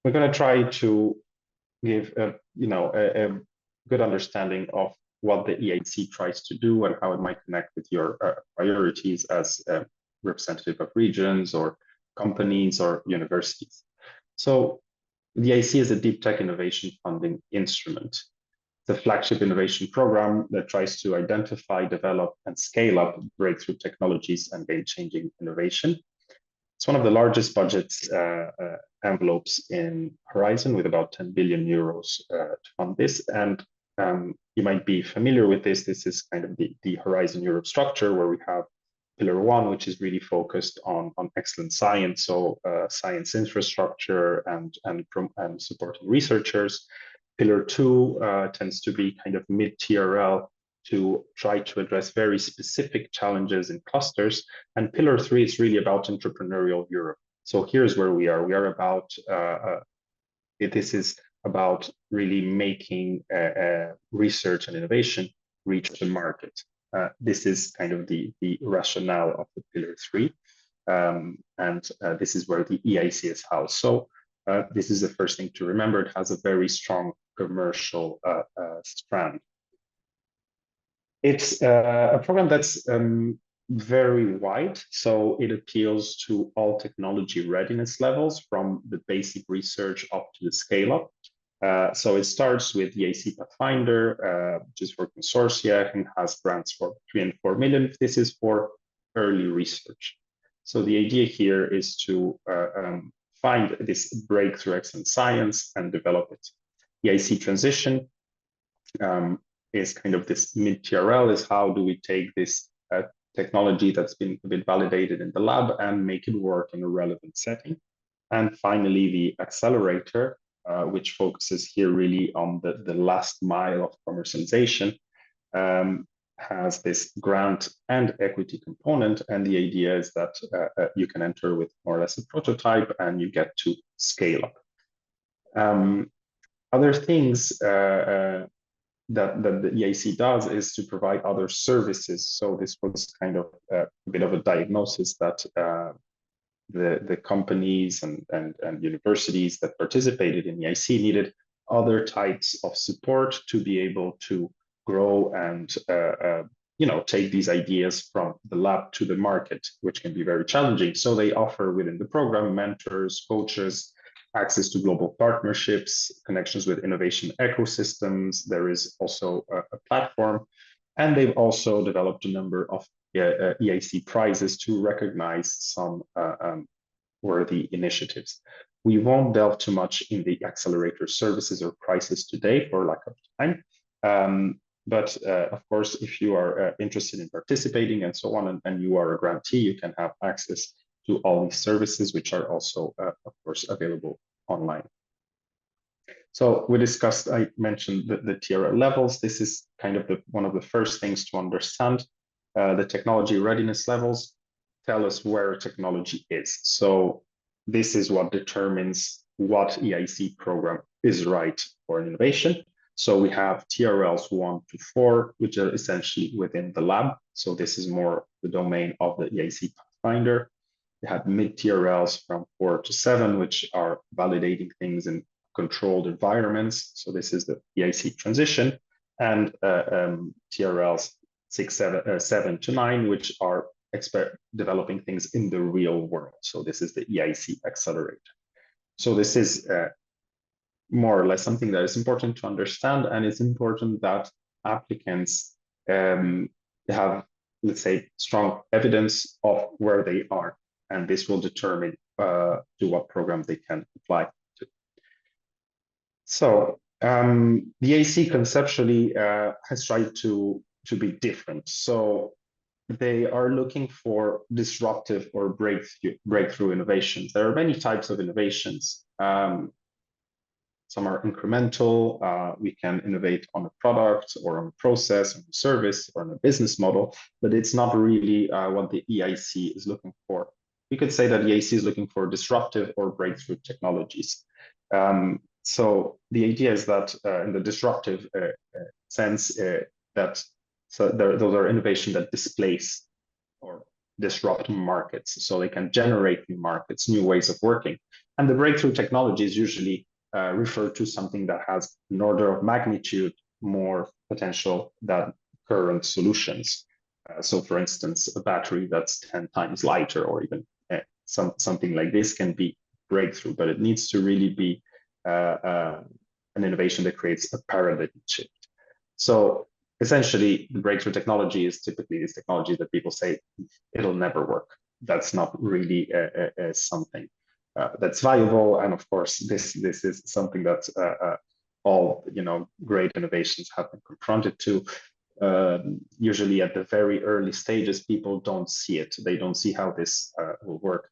we're going to try to give a good understanding of what the EIC tries to do and how it might connect with your priorities as a representative of regions or companies or universities. So the EIC is a deep tech innovation funding instrument. It's a flagship innovation program that tries to identify, develop, and scale up breakthrough technologies and game-changing innovation. It's one of the largest budgets envelopes in Horizon, with about 10 billion euros to fund this. And you might be familiar with this. This is kind of the Horizon Europe structure, where we have Pillar 1, which is really focused on excellent science, so science infrastructure and supporting researchers. Pillar 2 tends to be kind of mid-TRL to try to address very specific challenges in clusters. And Pillar 3 is really about entrepreneurial Europe. So here's where we are. We are about, this is about really making research and innovation reach the market. This is kind of the rationale of the Pillar 3. And this is where the EIC is housed. So this is the first thing to remember. It has a very strong commercial strand. It's a program that's very wide, so it appeals to all technology readiness levels, from the basic research up to the scale-up. So it starts with the EIC Pathfinder, which is for consortia and has grants for 3 and 4 million. This is for early research. So the idea here is to find this breakthrough excellent science and develop it. EIC transition is kind of this mid-TRL, is how do we take this technology that's been validated in the lab and make it work in a relevant setting. And finally, the accelerator, which focuses here really on the last mile of commercialization, has this grant and equity component. And the idea is that you can enter with more or less a prototype and you get to scale up. Other things that the EIC does is to provide other services. So this was kind of a bit of a diagnosis that the companies and universities that participated in EIC needed other types of support to be able to grow and take these ideas from the lab to the market, which can be very challenging. So they offer within the program mentors, coaches, access to global partnerships, connections with innovation ecosystems. There is also a platform, and they've also developed a number of EIC prizes to recognize some worthy initiatives. We won't delve too much in the accelerator services or prices today for lack of time. But of course, if you are interested in participating and so on, and you are a grantee, you can have access to all these services, which are also, of course, available online. So we discussed, I mentioned the TRL levels. This is kind of one of the first things to understand. The technology readiness levels tell us where technology is. So this is what determines what EIC program is right for an innovation. So we have TRLs 1 to 4, which are essentially within the lab. So this is more the domain of the EIC Pathfinder. We have mid-TRLs from 4 to 7, which are validating things in controlled environments. So this is the EIC transition, and TRLs 7 to 9, which are developing things in the real world. So this is the EIC accelerator. So this is more or less something that is important to understand, and it's important that applicants have, let's say, strong evidence of where they are. And this will determine to what program they can apply to. So the EIC conceptually has tried to be different. So they are looking for disruptive or breakthrough innovations. There are many types of innovations. Some are incremental. We can innovate on a product or on a process, on a service, or on a business model, but it's not really what the EIC is looking for. We could say that the EIC is looking for disruptive or breakthrough technologies. So the idea is that in the disruptive sense, those are innovations that displace or disrupt markets, so they can generate new markets, new ways of working. And the breakthrough technologies usually refer to something that has an order of magnitude more potential than current solutions. So for instance, a battery that's 10 times lighter, or even something like this can be breakthrough, but it needs to really be an innovation that creates a paradigm shift. So essentially, the breakthrough technology is typically this technology that people say it'll never work. That's not really something that's valuable. And of course, this is something that all great innovations have been confronted to. Usually at the very early stages, people don't see it. They don't see how this will work.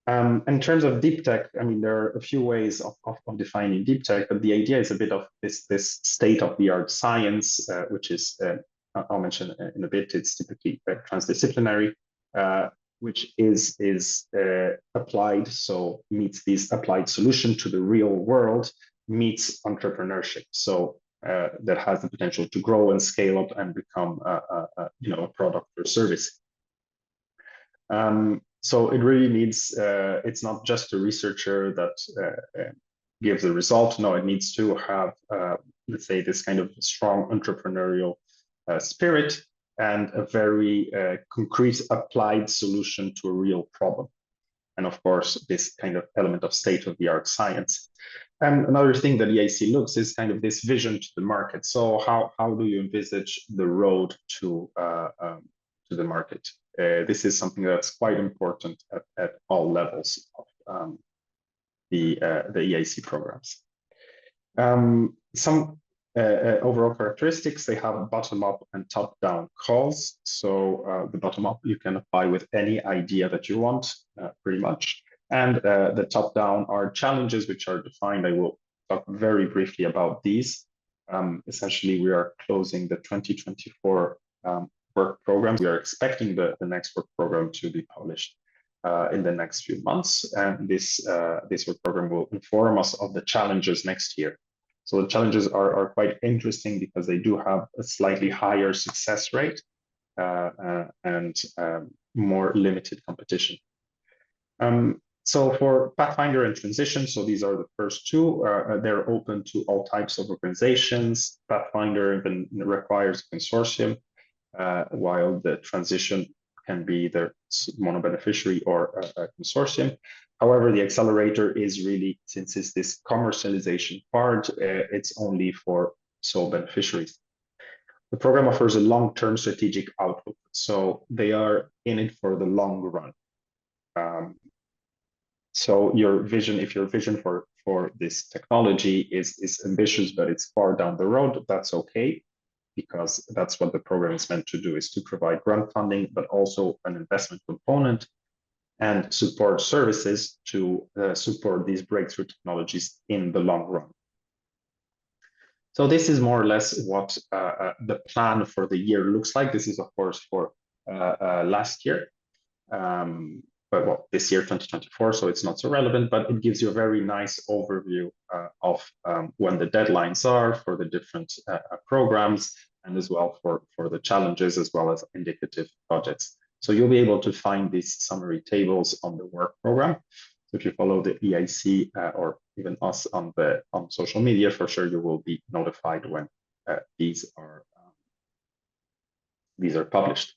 In terms of deep tech, I mean, there are a few ways of defining deep tech, but the idea is a bit of this state-of-the-art science, which is, I'll mention in a bit, it's typically transdisciplinary, which is applied, so meets these applied solution to the real world, meets entrepreneurship. So that has the potential to grow and scale up and become a product or service. So it really needs, it's not just a researcher that gives a result. No, it needs to have, let's say, this kind of strong entrepreneurial spirit and a very concrete applied solution to a real problem. And of course, this kind of element of state-of-the-art science. And another thing that EIC looks is kind of this vision to the market. So how do you envisage the road to the market? This is something that's quite important at all levels of the EIC programs. Some overall characteristics, they have bottom-up and top-down calls. So the bottom-up you can apply with any idea that you want, pretty much. And the top-down are challenges which are defined. I will talk very briefly about these. Essentially, we are closing the 2024 work programs. We are expecting the next work program to be published in the next few months. And this work program will inform us of the challenges next year. So the challenges are quite interesting because they do have a slightly higher success rate and more limited competition. So for Pathfinder and Transition, so these are the first two, they're open to all types of organizations. Pathfinder even requires a consortium, while the Transition can be either mono-beneficiary or a consortium. However, the accelerator is really, since it's this commercialization part, it's only for sole beneficiaries. The program offers a long-term strategic outlook, so they are in it for the long run. So your vision, if your vision for this technology is ambitious, but it's far down the road, that's okay, because that's what the program is meant to do, is to provide grant funding, but also an investment component and support services to support these breakthrough technologies in the long run. So this is more or less what the plan for the year looks like. This is, of course, for last year, but well, this year, 2024, so it's not so relevant, but it gives you a very nice overview of when the deadlines are for the different programs, and as well for the challenges, as well as indicative budgets. So you'll be able to find these summary tables on the work program. So if you follow the EIC or even us on social media, for sure you will be notified when these are published.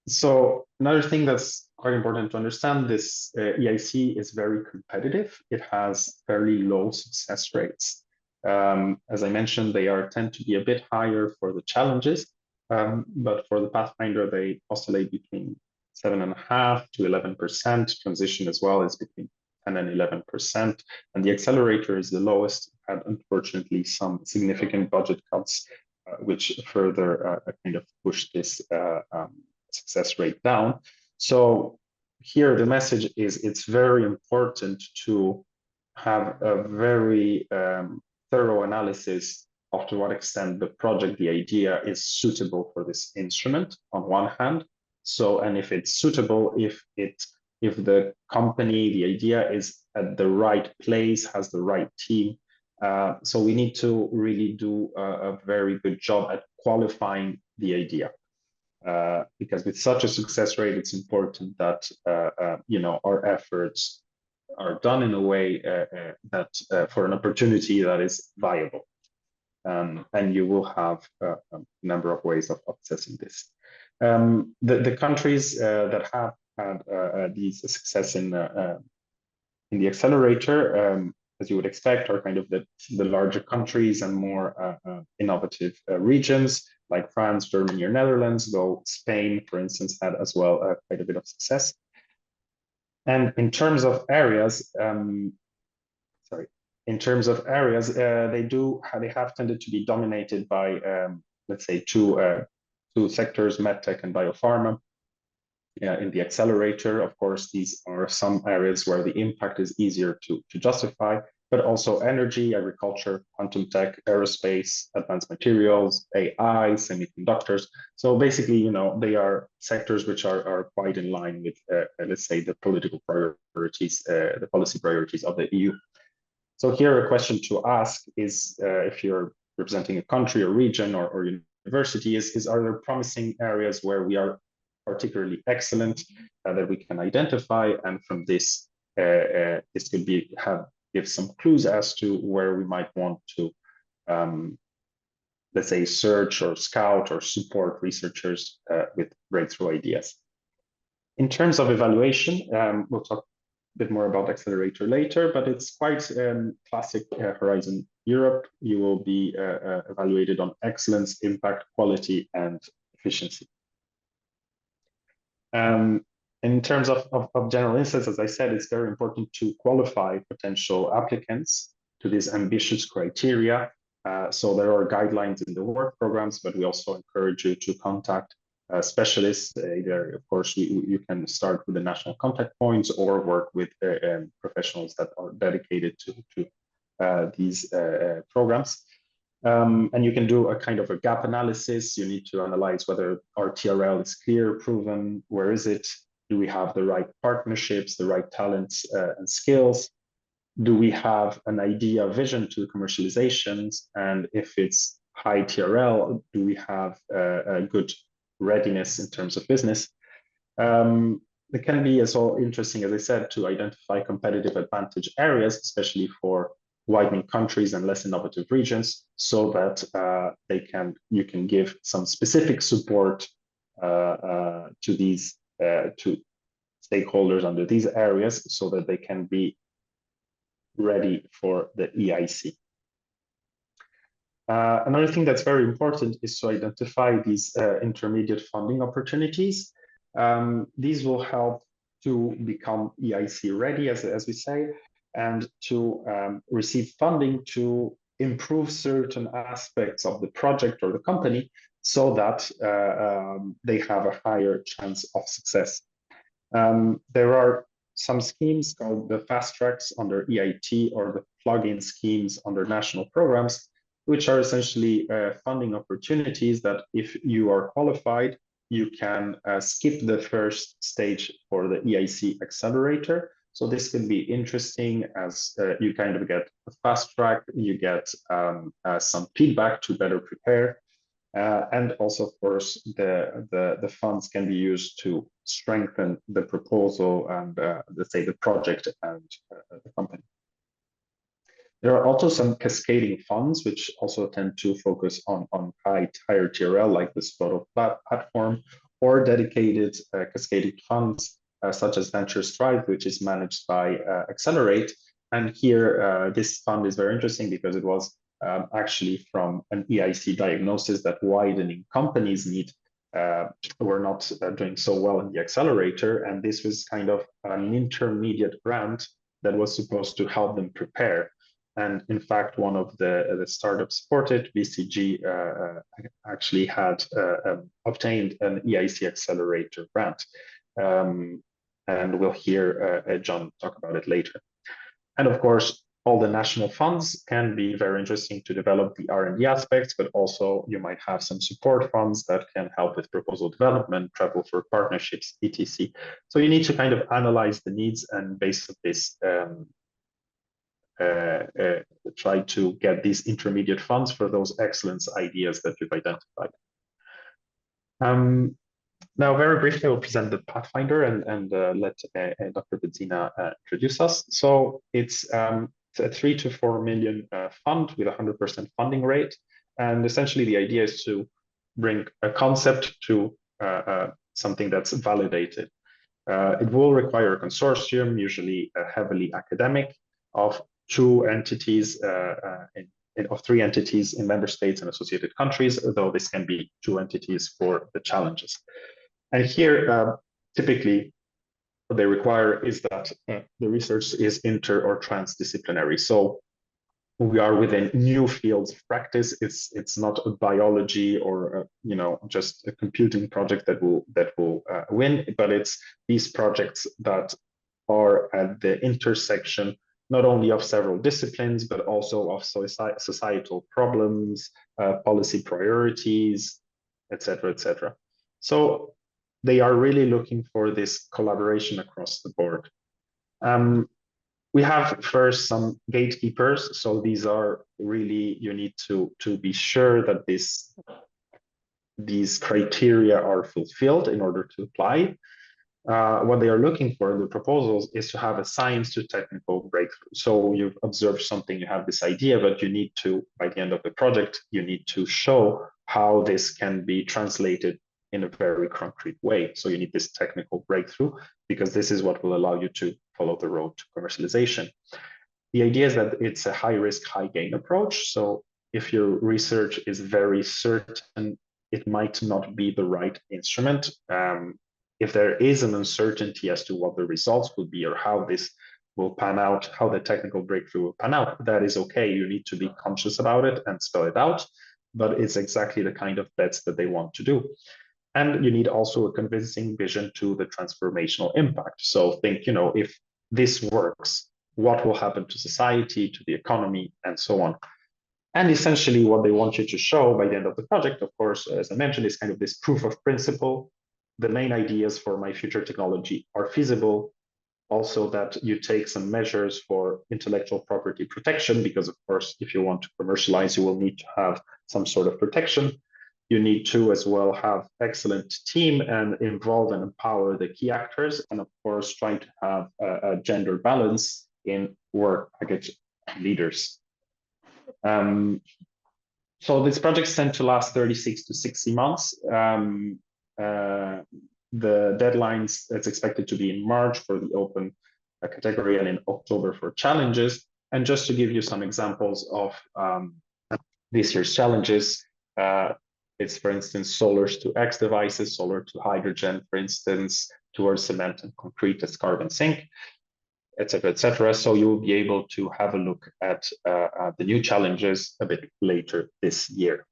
So another thing that's quite important to understand, this EIC is very competitive. It has very low success rates. As I mentioned, they tend to be a bit higher for the challenges, but for the Pathfinder, they oscillate between 7.5% to 11%. Transition as well is between 10 and 11%. And the accelerator is the lowest, had unfortunately some significant budget cuts, which further kind of pushed this success rate down. So here the message is it's very important to have a very thorough analysis of to what extent the project, the idea is suitable for this instrument on one hand. So, and if it's suitable, if the company, the idea is at the right place, has the right team. So we need to really do a very good job at qualifying the idea. because with such a success rate, it's important that our efforts are done in a way that for an opportunity that is viable. And you will have a number of ways of assessing this. The countries that have had these success in the accelerator, as you would expect, are kind of the larger countries and more innovative regions like France, Germany, or Netherlands, though Spain, for instance, had as well quite a bit of success. And in terms of areas, they have tended to be dominated by, let's say, two sectors, medtech and biopharma. In the accelerator, of course, these are some areas where the impact is easier to justify, but also energy, agriculture, quantum tech, aerospace, advanced materials, AI, semiconductors. So basically, they are sectors which are quite in line with, let's say, the political priorities, the policy priorities of the EU. So here a question to ask is, if you're representing a country or region or university, are there promising areas where we are particularly excellent that we can identify, and from this this could give some clues as to where we might want to let's say search or scout or support researchers with breakthrough ideas. In terms of evaluation, we'll talk a bit more about accelerator later, but it's quite classic Horizon Europe. You will be evaluated on excellence, impact, quality, and efficiency. In terms of general insights, as I said, it's very important to qualify potential applicants to these ambitious criteria. So there are guidelines in the work programs, but we also encourage you to contact specialists. Either, of course, you can start with the national contact points or work with professionals that are dedicated to these programs. And you can do a kind of a gap analysis. You need to analyze whether our TRL is clear, proven, where is it? Do we have the right partnerships, the right talents and skills? Do we have an idea, vision to commercializations? And if it's high TRL, do we have a good readiness in terms of business? It can be as well interesting, as I said, to identify competitive advantage areas, especially for widening countries and less innovative regions, so that you can give some specific support to these to stakeholders under these areas, so that they can be ready for the EIC. Another thing that's very important is to identify these intermediate funding opportunities. These will help to become EIC ready, as we say, and to receive funding to improve certain aspects of the project or the company, so that they have a higher chance of success. There are some schemes called the fast tracks under EIT or the plug-in schemes under national programs, which are essentially funding opportunities that if you are qualified, you can skip the first stage for the EIC accelerator. So this can be interesting, as you kind of get a fast track, you get some feedback to better prepare. And also, of course, the funds can be used to strengthen the proposal and, let's say, the project and the company. There are also some cascading funds, which also tend to focus on higher TRL, like the Spotto platform, or dedicated cascading funds, such as Venture Strive, which is managed by Accelerate. And here, this fund is very interesting because it was actually from an EIC diagnosis that widening companies were not doing so well in the accelerator. And this was kind of an intermediate grant that was supposed to help them prepare. And in fact, one of the startups supported, VCG, actually had obtained an EIC accelerator grant. And we'll hear Jon talk about it later. And of course, all the national funds can be very interesting to develop the R&D aspects, but also you might have some support funds that can help with proposal development, travel for partnerships, etc. So you need to kind of analyze the needs, and based on this, try to get these intermediate funds for those excellence ideas that you've identified. Now, very briefly, I will present the Pathfinder and let Dr. Bezzina introduce us. So it's a 3 to 4 million fund with 100% funding rate. And essentially, the idea is to bring a concept to something that's validated. It will require a consortium, usually heavily academic, of two entities, of three entities in member states and associated countries, though this can be two entities for the challenges. And here, typically, what they require is that the research is inter or transdisciplinary. So we are within new fields of practice. It's not a biology or just a computing project that will win, but it's these projects that are at the intersection not only of several disciplines but also of societal problems, policy priorities, etc., etc. So they are really looking for this collaboration across the board. We have first some gatekeepers. So these are really, you need to be sure that these criteria are fulfilled in order to apply. What they are looking for in the proposals is to have a science to technical breakthrough. So you've observed something, you have this idea, but you need to, by the end of the project, you need to show how this can be translated in a very concrete way. So you need this technical breakthrough because this is what will allow you to follow the road to commercialization. The idea is that it's a high risk, high gain approach. So if your research is very certain, it might not be the right instrument. If there is an uncertainty as to what the results will be or how this will pan out, how the technical breakthrough will pan out, that is okay. You need to be conscious about it and spell it out, but it's exactly the kind of bets that they want to do. And you need also a convincing vision to the transformational impact. So think, if this works, what will happen to society, to the economy, and so on. And essentially what they want you to show by the end of the project, of course, as I mentioned, is kind of this proof of principle. The main ideas for my future technology are feasible. Also that you take some measures for intellectual property protection, because of course, if you want to commercialize, you will need to have some sort of protection. You need to as well have excellent team and involve and empower the key actors. And of course, trying to have a gender balance in work package leaders. So these projects tend to last 36 to 60 months. The deadlines, it's expected to be in March for the open category and in October for challenges. And just to give you some examples of this year's challenges, it's, for instance, solar to X devices, solar to hydrogen, for instance, towards cement and concrete as carbon sink, et cetera, et cetera. So you'll be able to have a look at the new challenges a bit later this year.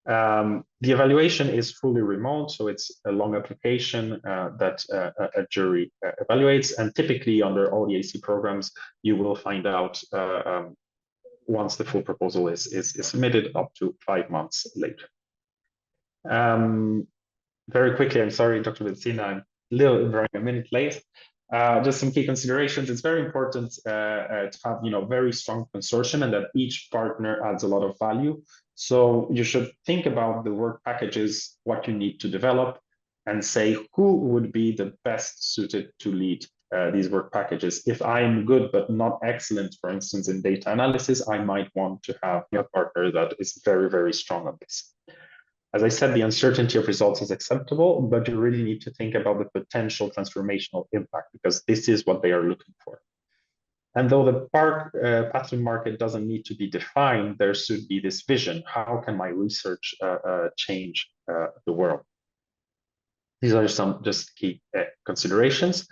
The evaluation is fully remote, so it's a long application that a jury evaluates. And typically under all EIC programs, you will find out once the full proposal is submitted up to 5 months later. Very quickly, I'm sorry, Dr. Bezzina, I'm running a minute late. Just some key considerations. It's very important to have very strong consortium and that each partner adds a lot of value. So you should think about the work packages, what you need to develop, and say who would be the best suited to lead these work packages. If I'm good but not excellent, for instance, in data analysis, I might want to have a partner that is very, very strong on this. As I said, the uncertainty of results is acceptable, but you really need to think about the potential transformational impact because this is what they are looking for. And though the pathway market doesn't need to be defined, there should be this vision. How can my research change the world? These are some just key considerations.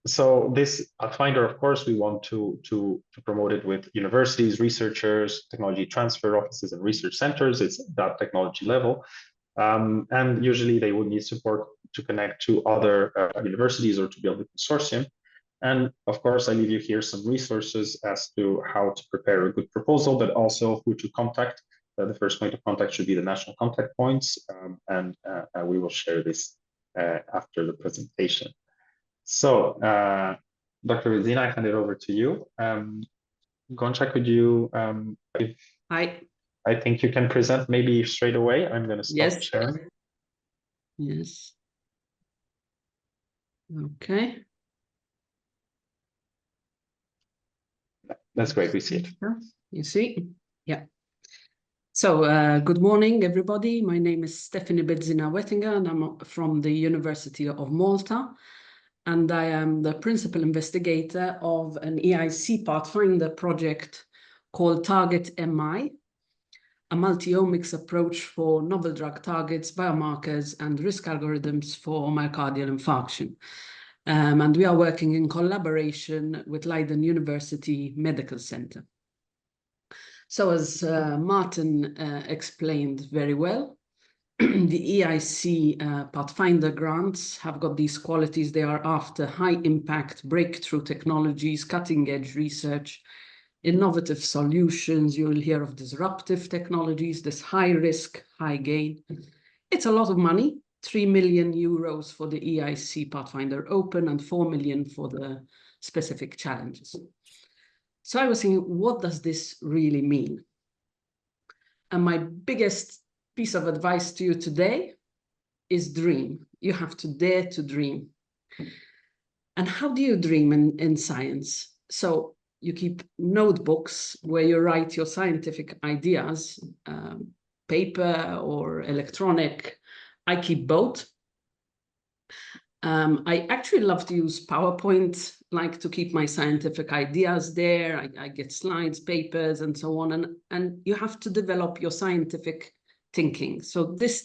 So this Pathfinder, of course, we want to promote it with universities, researchers, technology transfer offices, and research centers. It's that technology level. And usually they would need support to connect to other universities or to build a consortium. And of course, I leave you here some resources as to how to prepare a good proposal, but also who to contact. The first point of contact should be the national contact points, and we will share this after the presentation. So, Dr. Bezzina, I hand it over to you. Goncha, could you, Hi. I think you can present maybe straight away. I'm going to stop sharing. Yes. Okay. That's great. We see it. You see? Yeah. So good morning, everybody. My name is Stephanie Bezzina Wettinger, and I'm from the University of Malta. And I am the principal investigator of an EIC Pathfinder project called Target-MI, a multi-omics approach for novel drug targets, biomarkers, and risk algorithms for myocardial infarction. And we are working in collaboration with Leiden University Medical Center. So as Martin explained very well, the EIC Pathfinder grants have got these qualities. They are after high impact breakthrough technologies, cutting edge research, innovative solutions. You will hear of disruptive technologies, this high risk, high gain. It's a lot of money, 3 million euros for the EIC Pathfinder Open and 4 million for the specific challenges. So I was thinking, what does this really mean? And my biggest piece of advice to you today is dream. You have to dare to dream. And how do you dream in science? So you keep notebooks where you write your scientific ideas, paper or electronic. I keep both. I actually love to use PowerPoint, like to keep my scientific ideas there. I get slides, papers, and so on. And you have to develop your scientific thinking. So this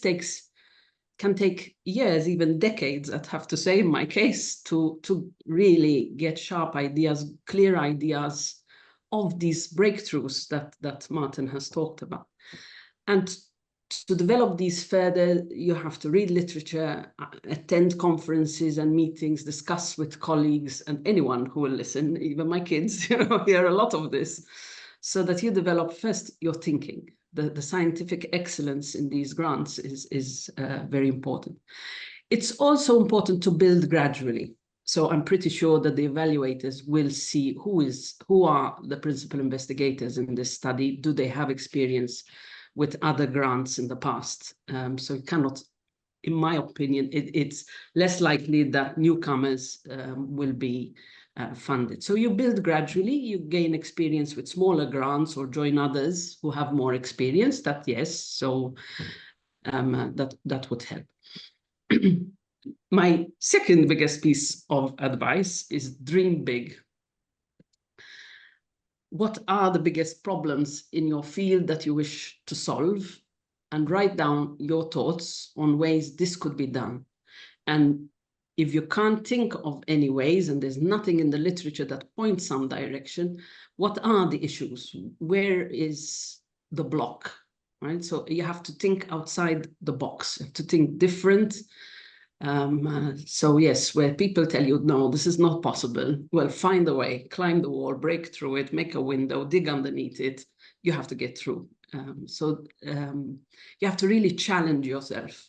can take years, even decades, I'd have to say in my case, to really get sharp ideas, clear ideas of these breakthroughs that Martin has talked about. And to develop these further, you have to read literature, attend conferences and meetings, discuss with colleagues and anyone who will listen, even my kids, hear a lot of this, so that you develop first your thinking. The scientific excellence in these grants is very important. It's also important to build gradually. So I'm pretty sure that the evaluators will see who are the principal investigators in this study. Do they have experience with other grants in the past? So you cannot, in my opinion, it's less likely that newcomers will be funded. So you build gradually, you gain experience with smaller grants or join others who have more experience. That, yes, so that would help. My second biggest piece of advice is dream big. What are the biggest problems in your field that you wish to solve? And write down your thoughts on ways this could be done. And if you can't think of any ways, and there's nothing in the literature that points some direction, what are the issues? Where is the block, right? So you have to think outside the box, you have to think different. So yes, where people tell you, no, this is not possible, well, find a way, climb the wall, break through it, make a window, dig underneath it. You have to get through. You have to really challenge yourself.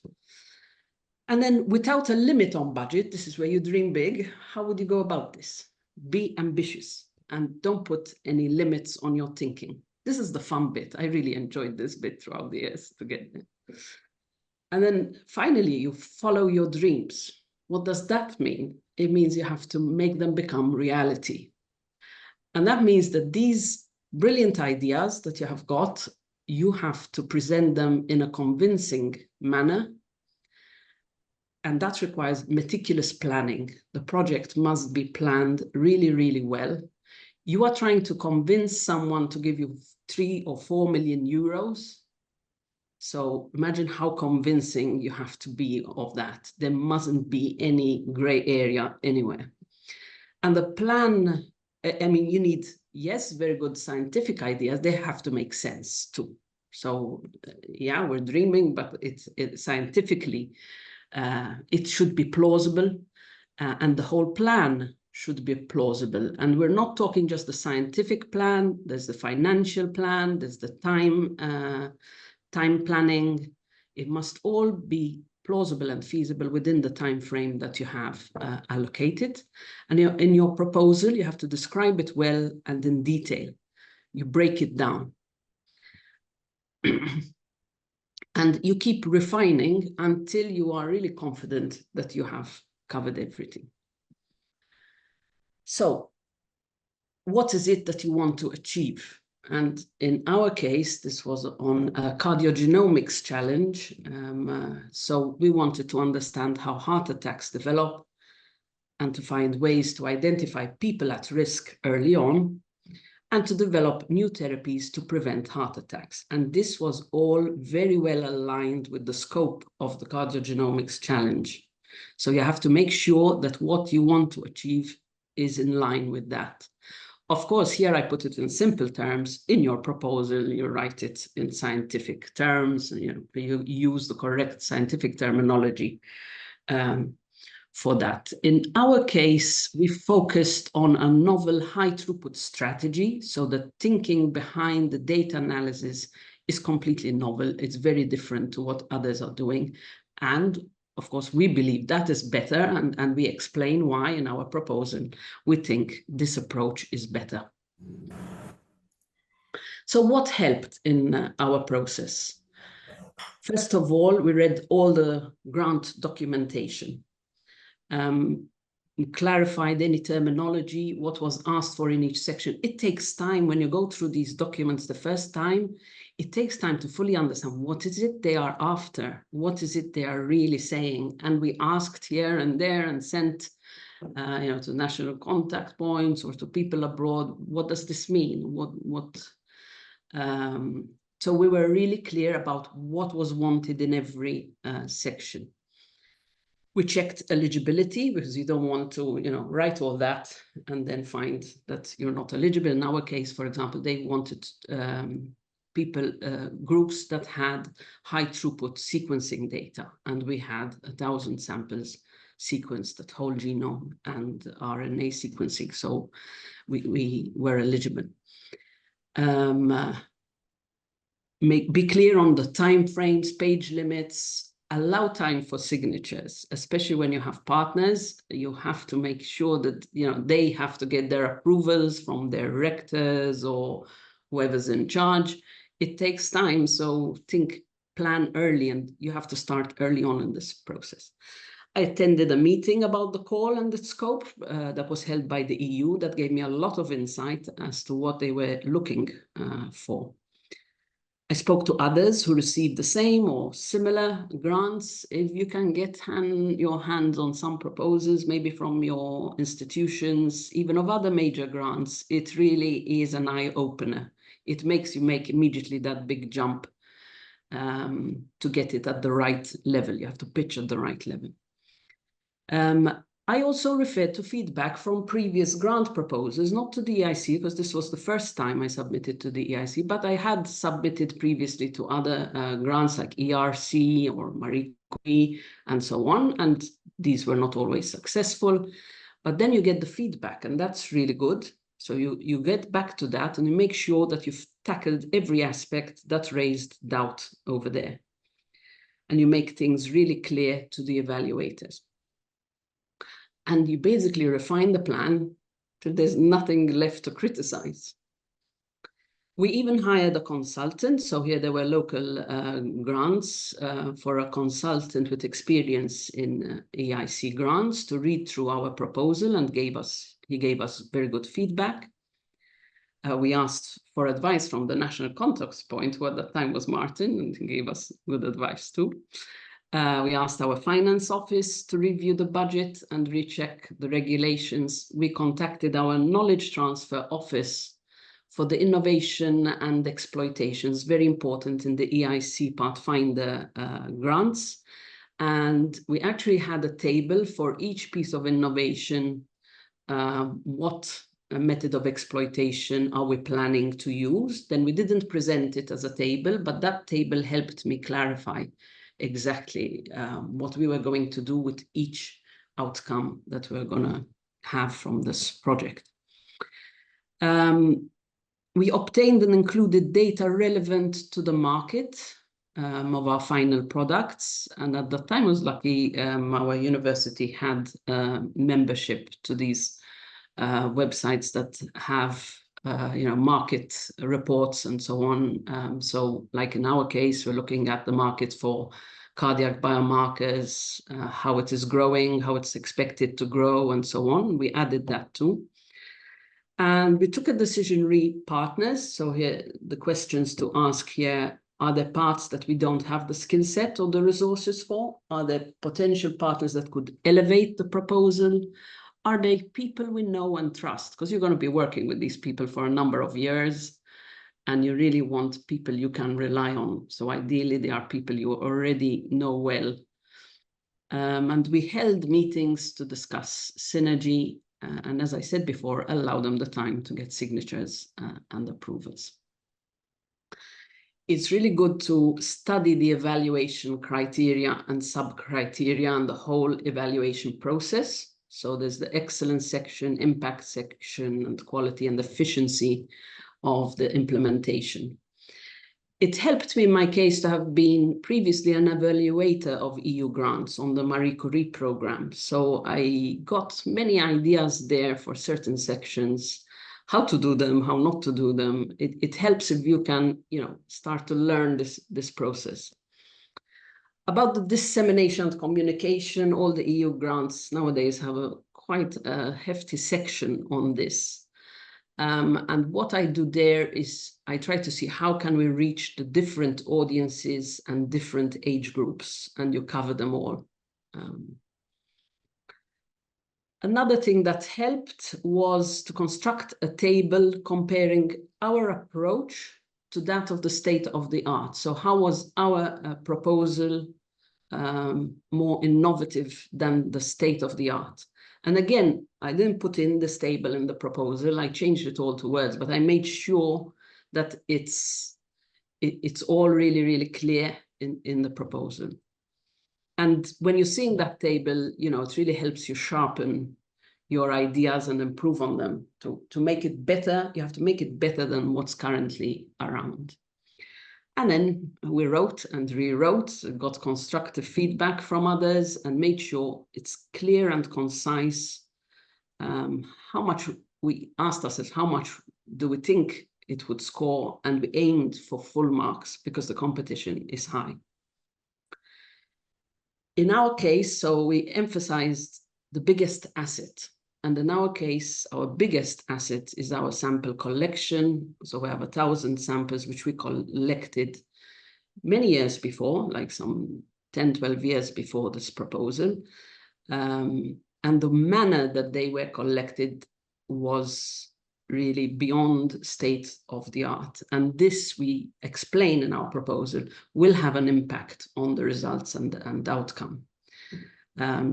And then without a limit on budget, this is where you dream big. How would you go about this? Be ambitious and don't put any limits on your thinking. This is the fun bit. I really enjoyed this bit throughout the years to get there. And then finally, you follow your dreams. What does that mean? It means you have to make them become reality. And that means that these brilliant ideas that you have got, you have to present them in a convincing manner. And that requires meticulous planning. The project must be planned really, really well. You are trying to convince someone to give you 3 or 4 million euros. So imagine how convincing you have to be of that. There mustn't be any gray area anywhere. And the plan, I mean, you need, yes, very good scientific ideas. They have to make sense too. So yeah, we're dreaming, but it's scientifically, it should be plausible, and the whole plan should be plausible. And we're not talking just the scientific plan, there's the financial plan, there's the time planning. It must all be plausible and feasible within the time frame that you have allocated. And in your proposal, you have to describe it well and in detail. You break it down. And you keep refining until you are really confident that you have covered everything. So what is it that you want to achieve? And in our case, this was on a cardiogenomics challenge. So we wanted to understand how heart attacks develop and to find ways to identify people at risk early on and to develop new therapies to prevent heart attacks. And this was all very well aligned with the scope of the cardiogenomics challenge. So you have to make sure that what you want to achieve is in line with that. Of course, here I put it in simple terms. In your proposal, you write it in scientific terms, you use the correct scientific terminology for that. In our case, we focused on a novel high throughput strategy. So the thinking behind the data analysis is completely novel. It's very different to what others are doing. And of course, we believe that is better, and we explain why in our proposal we think this approach is better. So what helped in our process? First of all, we read all the grant documentation. We clarified any terminology, what was asked for in each section. It takes time when you go through these documents the first time. It takes time to fully understand what is it they are after, what is it they are really saying. And we asked here and there and sent to national contact points or to people abroad, what does this mean? So we were really clear about what was wanted in every section. We checked eligibility because you don't want to, write all that and then find that you're not eligible. In our case, for example, they wanted groups that had high throughput sequencing data, and we had 1,000 samples sequenced at whole genome and RNA sequencing, so we were eligible. Be clear on the time frames, page limits. Allow time for signatures, especially when you have partners. You have to make sure that they have to get their approvals from their rectors or whoever's in charge. It takes time, so plan early, and you have to start early on in this process. I attended a meeting about the call and the scope that was held by the EU that gave me a lot of insight as to what they were looking for. I spoke to others who received the same or similar grants. If you can get your hands on some proposals, maybe from your institutions, even of other major grants, it really is an eye-opener. It makes you make immediately that big jump to get it at the right level. You have to pitch at the right level. I also referred to feedback from previous grant proposals, not to the EIC, because this was the first time I submitted to the EIC, but I had submitted previously to other grants like ERC or Marie Curie and so on, and these were not always successful. But then you get the feedback, and that's really good. So you get back to that, and you make sure that you've tackled every aspect that raised doubt over there. And you make things really clear to the evaluators. And you basically refine the plan till there's nothing left to criticize. We even hired a consultant. So here there were local grants for a consultant with experience in EIC grants to read through our proposal, and he gave us very good feedback. We asked for advice from the national contact point, who at that time was Martin, and he gave us good advice too. We asked our finance office to review the budget and recheck the regulations. We contacted our knowledge transfer office for the innovation and exploitations, very important in the EIC Pathfinder grants. And we actually had a table for each piece of innovation. What method of exploitation are we planning to use? Then we didn't present it as a table, but that table helped me clarify exactly what we were going to do with each outcome that we're going to have from this project. We obtained and included data relevant to the market of our final products. And at that time, I was lucky, our university had membership to these websites that have market reports and so on. So like in our case, we're looking at the market for cardiac biomarkers, how it is growing, how it's expected to grow, and so on. We added that too. And we took a decision re partners. So here, the questions to ask here, are there parts that we don't have the skill set or the resources for? Are there potential partners that could elevate the proposal? Are they people we know and trust? Because you're going to be working with these people for a number of years, and you really want people you can rely on. So ideally, they are people you already know well. And we held meetings to discuss synergy, and as I said before, allow them the time to get signatures and approvals. It's really good to study the evaluation criteria and sub-criteria and the whole evaluation process. So there's the excellence section, impact section, and quality and efficiency of the implementation. It helped me in my case to have been previously an evaluator of EU grants on the Marie Curie program. So I got many ideas there for certain sections, how to do them, how not to do them. It helps if you can, start to learn this process. About the dissemination and communication, all the EU grants nowadays have quite a hefty section on this. And what I do there is I try to see how can we reach the different audiences and different age groups, and you cover them all. Another thing that helped was to construct a table comparing our approach to that of the state of the art. So how was our proposal more innovative than the state of the art? And again, I didn't put in this table in the proposal. I changed it all to words, but I made sure that it's all really, really clear in the proposal. And when you're seeing that table, it really helps you sharpen your ideas and improve on them. To make it better, you have to make it better than what's currently around. And then we wrote and rewrote, got constructive feedback from others, and made sure it's clear and concise. How much we asked ourselves, how much do we think it would score? And we aimed for full marks because the competition is high. In our case, so we emphasized the biggest asset. And in our case, our biggest asset is our sample collection. So we have 1,000 samples, which we collected many years before, like some 10, 12 years before this proposal. And the manner that they were collected was really beyond state of the art. And this, we explain in our proposal, will have an impact on the results and outcome.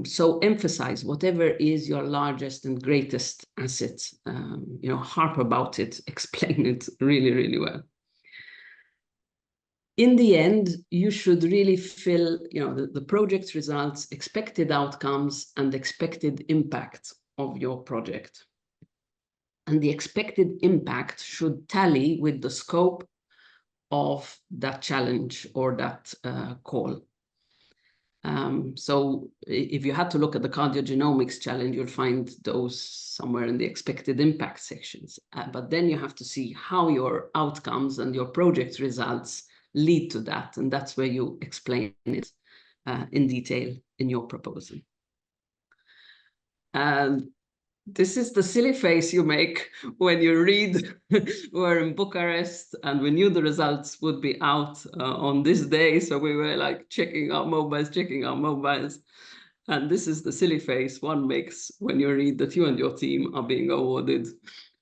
So emphasize whatever is your largest and greatest asset, harp about it, explain it really, really well. In the end, you should really fill, the project results, expected outcomes, and expected impact of your project. And the expected impact should tally with the scope of that challenge or that call. So if you had to look at the Cardiogenomics challenge, you'll find those somewhere in the expected impact sections. But then you have to see how your outcomes and your project results lead to that. And that's where you explain it in detail in your proposal. And this is the silly face you make when you read we're in Bucharest and we knew the results would be out on this day. So we were like checking our mobiles. And this is the silly face one makes when you read that you and your team are being awarded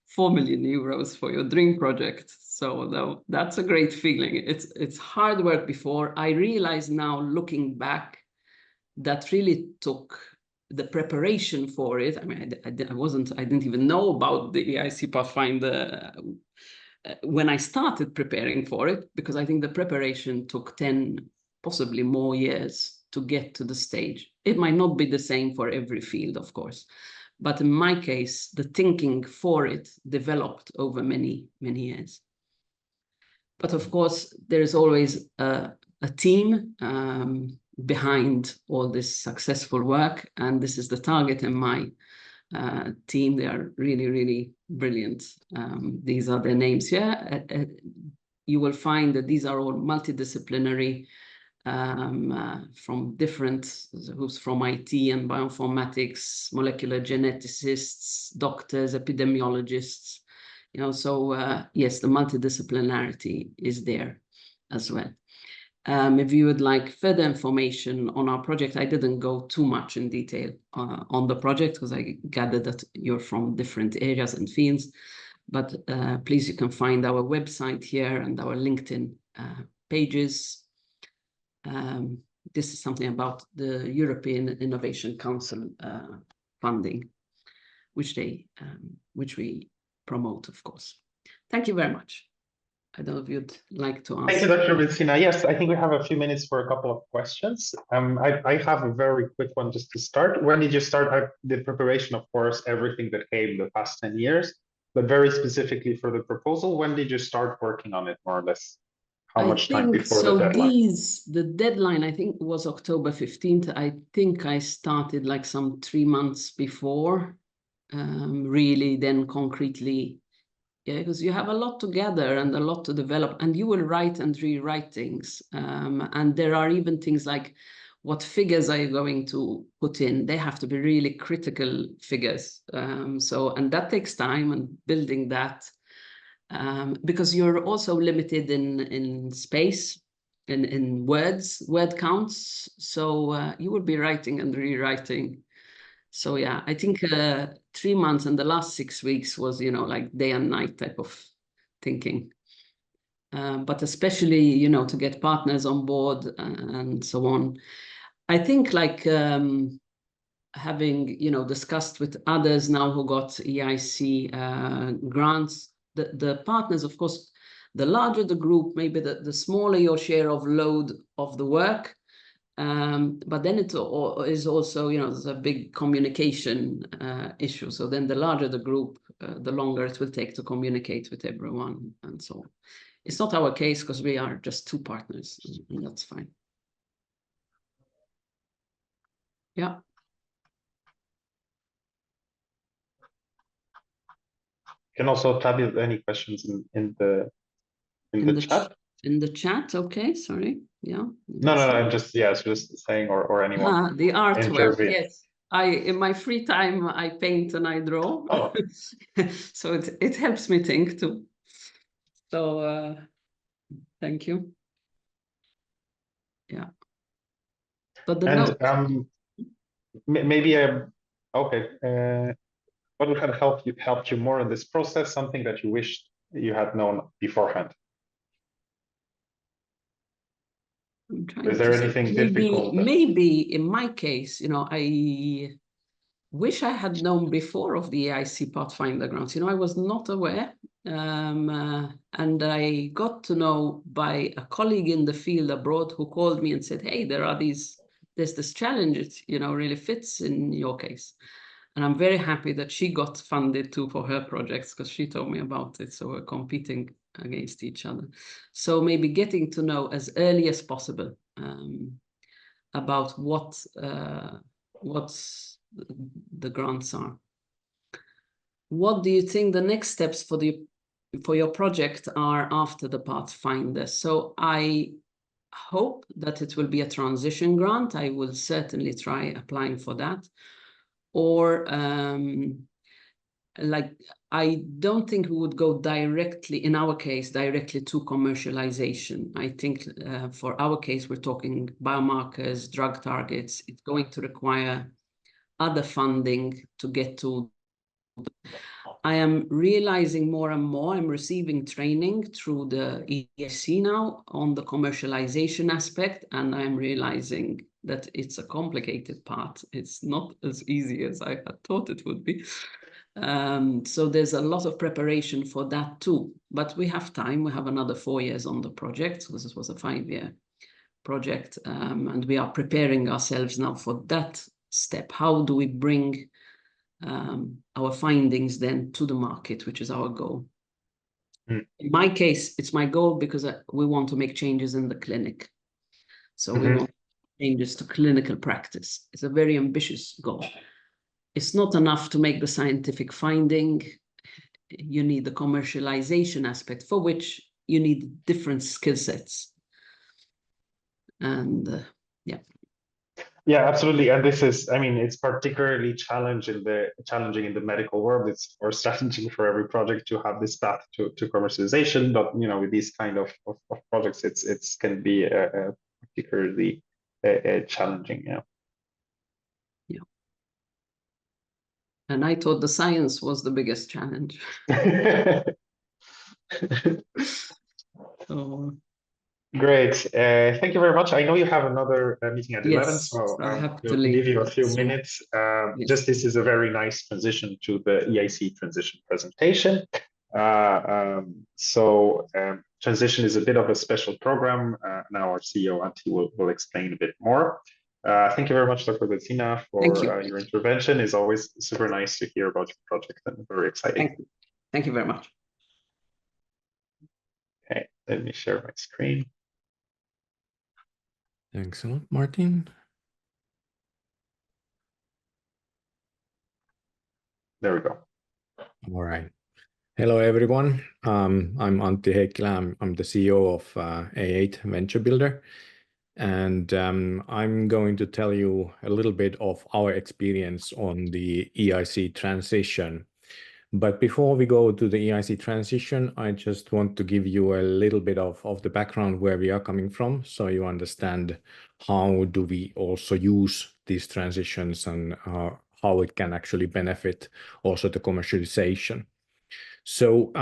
4 million euros for your dream project. So that's a great feeling. It's hard work before. I realize now, looking back, that really took the preparation for it. I mean, I didn't even know about the EIC Pathfinder when I started preparing for it, because I think the preparation took 10, possibly more years to get to the stage. It might not be the same for every field, of course, but in my case, the thinking for it developed over many, many years. But of course, there's always a team behind all this successful work. And this is the target in my team. They are really, really brilliant. These are their names here. You will find that these are all multidisciplinary from different, who's from IT and bioinformatics, molecular geneticists, doctors, epidemiologists, you know, so yes, the multidisciplinarity is there as well. If you would like further information on our project, I didn't go too much in detail on the project because I gathered that you're from different areas and fields, but please, you can find our website here and our LinkedIn pages. This is something about the European Innovation Council funding, which we promote, of course. Thank you very much. I don't know if you'd like to ask. Thank you, Dr. Bezzina. Yes, I think we have a few minutes for a couple of questions. I have a very quick one just to start. When did you start the preparation? Of course, everything that came the past 10 years, but very specifically for the proposal, when did you start working on it, more or less? How much time before the deadline? The deadline, I think, was October 15th. I think I started like some 3 months before, really then concretely. Yeah, because you have a lot to gather and a lot to develop, and you will write and rewrite things. And there are even things like, what figures are you going to put in? They have to be really critical figures. And that takes time, and building that, because you're also limited in space, in word counts. So you will be writing and rewriting. So yeah, I think 3 months and the last 6 weeks was, you know, like day and night type of thinking. But especially, you know, to get partners on board and so on. I think like having, you know, discussed with others now who got EIC grants, the partners, of course, the larger the group, maybe the smaller your share of load of the work. But then it is also, you know, there's a big communication issue. So then the larger the group, the longer it will take to communicate with everyone and so on. It's not our case because we are just 2 partners, and that's fine. Yeah. Can also tell you any questions in the chat. In the chat, okay, sorry. Yeah. No, I'm just saying, or anyone. The artwork, yes. In my free time, I paint and I draw. Oh. So it helps me think too. So thank you. Yeah. But the and maybe okay. What would have helped you more in this process? Something that you wished you had known beforehand. Is there anything difficult? Maybe in my case, you know, I wish I had known before of the EIC Pathfinder grants. You know, I was not aware. And I got to know by a colleague in the field abroad who called me and said, hey, there's this challenge, it, you know, really fits in your case. And I'm very happy that she got funded too for her projects, because she told me about it. So we're competing against each other. So maybe getting to know as early as possible about what's the grants are. What do you think the next steps for your project are after the Pathfinder? So I hope that it will be a transition grant. I will certainly try applying for that. Or like, I don't think we would go directly, in our case, directly to commercialization. I think for our case, we're talking biomarkers, drug targets. It's going to require other funding to get to. I am realizing more and more, I'm receiving training through the EIC now on the commercialization aspect, and I'm realizing that it's a complicated part. It's not as easy as I had thought it would be. So there's a lot of preparation for that too, but we have time. We have another 4 years on the project. So this was a 5-year project, and we are preparing ourselves now for that step. How do we bring our findings then to the market, which is our goal. In my case, it's my goal because we want to make changes in the clinic. So we want changes to clinical practice. It's a very ambitious goal. it's not enough to make the scientific finding. You need the commercialization aspect, for which you need different skill sets. And yeah. Yeah, absolutely. And this is, I mean, it's particularly challenging in the medical world. It's more challenging for every project to have this path to commercialization. But with these kind of projects, it's can be particularly challenging. Yeah. Yeah. And I thought the science was the biggest challenge. So, great. Thank you very much. I know you have another meeting at 11, so I have to we'll leave. give you a few minutes. Yes. Just this is a very nice transition to the EIC transition presentation. Transition is a bit of a special program. Now our CEO, Antti, will explain a bit more. Thank you very much, Dr. Bezzina, for your intervention. It's always super nice to hear about your project and very exciting. Thank you very much. Okay, let me share my screen. Thanks a lot, Martin. There we go. All right. Hello, everyone. I'm Antti Heikkilä. I'm the CEO of A8 Venture Builder. And I'm going to tell you a little bit of our experience on the EIC transition. But before we go to the EIC transition, I just want to give you a little bit of the background where we are coming from, so you understand how do we also use these transitions and how it can actually benefit also the commercialization. So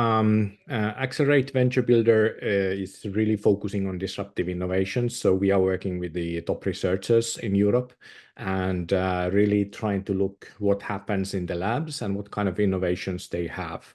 Accelerate Venture Builder is really focusing on disruptive innovation. So we are working with the top researchers in Europe and really trying to look what happens in the labs and what kind of innovations they have.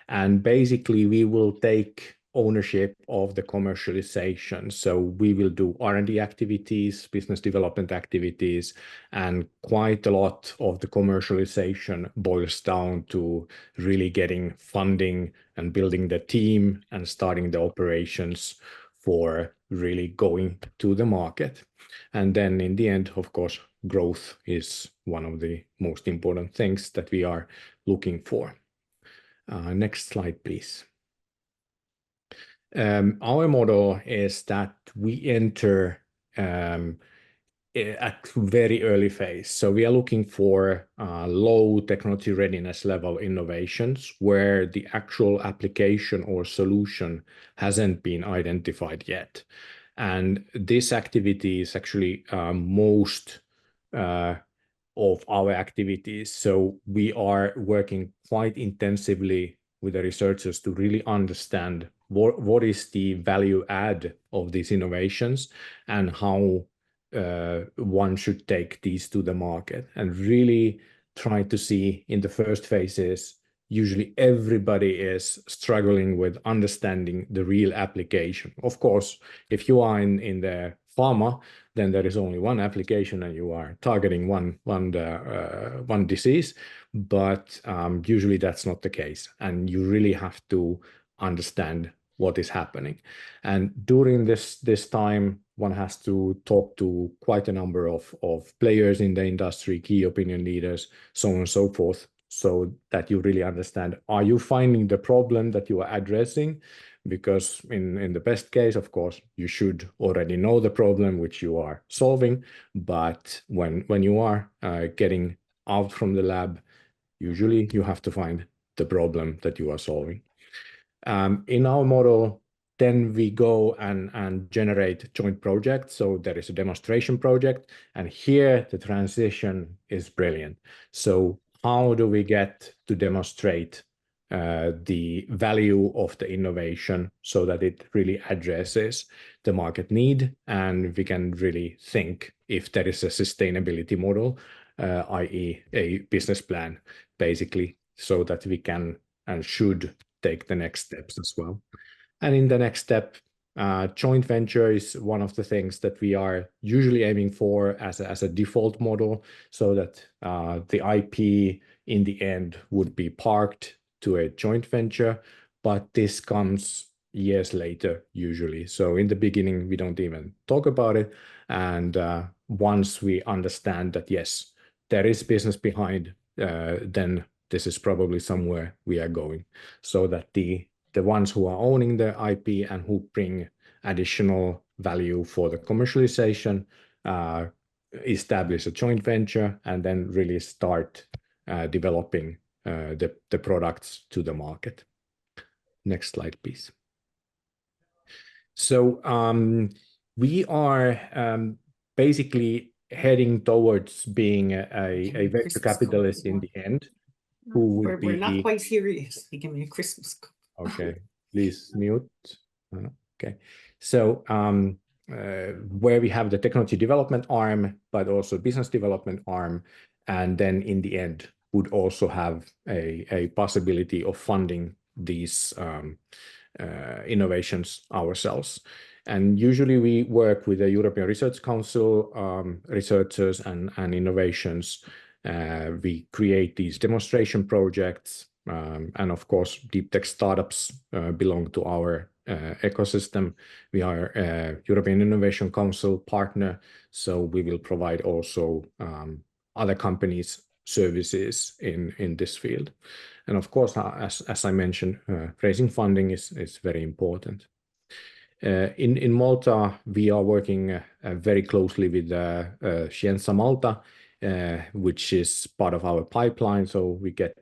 And basically, we will take ownership of the commercialization. So we will do R&D activities, business development activities, and quite a lot of the commercialization boils down to really getting funding and building the team and starting the operations for really going to the market. And then in the end, of course, growth is one of the most important things that we are looking for. Next slide, please. Our model is that we enter at very early phase. So we are looking for low technology readiness level innovations where the actual application or solution hasn't been identified yet. And this activity is actually most of our activities. So we are working quite intensively with the researchers to really understand what is the value add of these innovations and how one should take these to the market, and really try to see in the first phases, usually everybody is struggling with understanding the real application. Of course, if you are in the pharma, then there is only one application and you are targeting one disease, but usually that's not the case. And you really have to understand what is happening. And during this time, one has to talk to quite a number of players in the industry, key opinion leaders, so on and so forth, so that you really understand, are you finding the problem that you are addressing? Because in the best case, of course, you should already know the problem which you are solving. But when you are getting out from the lab, usually you have to find the problem that you are solving. In our model, then we go and generate joint projects. So there is a demonstration project, and here the transition is brilliant. So how do we get to demonstrate the value of the innovation so that it really addresses the market need, and we can really think if there is a sustainability model, i.e. a business plan, basically, so that we can and should take the next steps as well. And in the next step, joint venture is one of the things that we are usually aiming for as a default model, so that the IP in the end would be parked to a joint venture, but this comes years later usually. So in the beginning, we don't even talk about it. And once we understand that, yes, there is business behind, then this is probably somewhere we are going, so that the ones who are owning the IP and who bring additional value for the commercialization establish a joint venture and then really start developing the products to the market. Next slide, please. So we are basically heading towards being a venture capitalist in the end. Who would we're not quite serious. They give me a Christmas card. Okay, please mute. Okay, so where we have the technology development arm, but also business development arm, and then in the end would also have a possibility of funding these innovations ourselves. And usually we work with the European Research Council researchers and innovations. We create these demonstration projects, and of course, deep tech startups belong to our ecosystem. We are a European Innovation Council partner, so we will provide also other companies services in this field. And of course, as I mentioned, raising funding is very important. In Malta, we are working very closely with Scienza Malta, which is part of our pipeline. So we get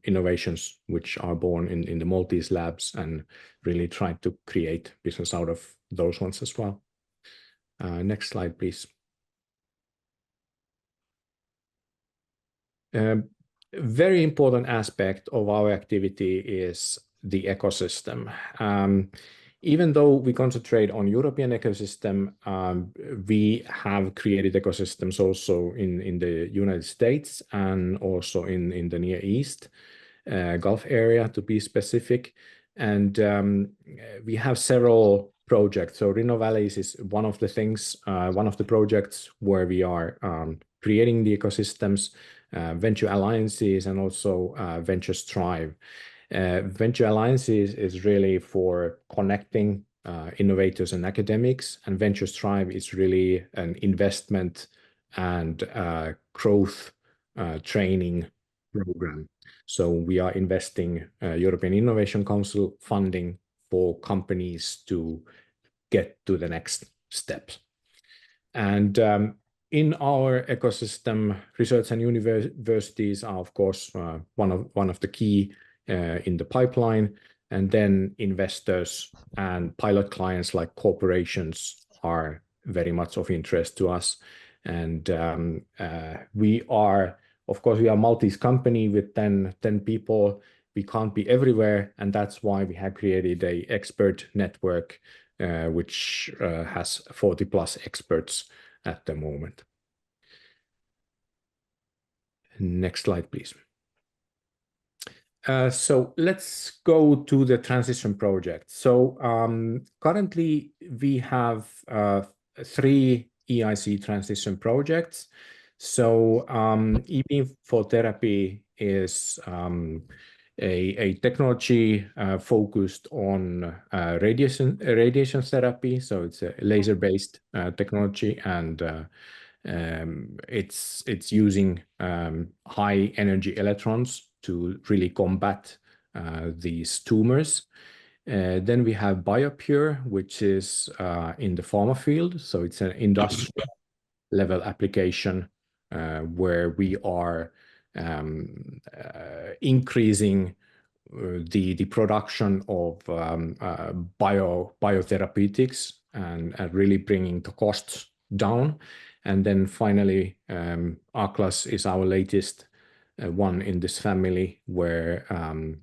innovations which are born in the Maltese labs and really try to create business out of those ones as well. Next slide, please. Very important aspect of our activity is the ecosystem. Even though we concentrate on European ecosystem, we have created ecosystems also in the United States and also in the Near East, Gulf area to be specific. And we have several projects. So RInnoValleys is one of the things, one of the projects where we are creating the ecosystems, venture alliances, and also Venture Strive. Venture alliances is really for connecting innovators and academics, and Venture Strive is really an investment and growth training program. So we are investing European Innovation Council funding for companies to get to the next steps. And in our ecosystem, research and universities are, of course, one of the key in the pipeline, and then investors and pilot clients like corporations are very much of interest to us. And we are, of course, we are a Maltese company with 10 people. We can't be everywhere, and that's why we have created an expert network, which has 40 plus experts at the moment. Next slide, please. So let's go to the transition project. So currently we have 3 EIC transition projects. So EB for therapy is a technology focused on radiation therapy. So it's a laser-based technology, and it's using high energy electrons to really combat these tumors. Then we have BioPure, which is in the pharma field. So it's an industrial level application where we are increasing the production of biotherapeutics and really bringing the costs down. And then finally, ACLAS is our latest one in this family, where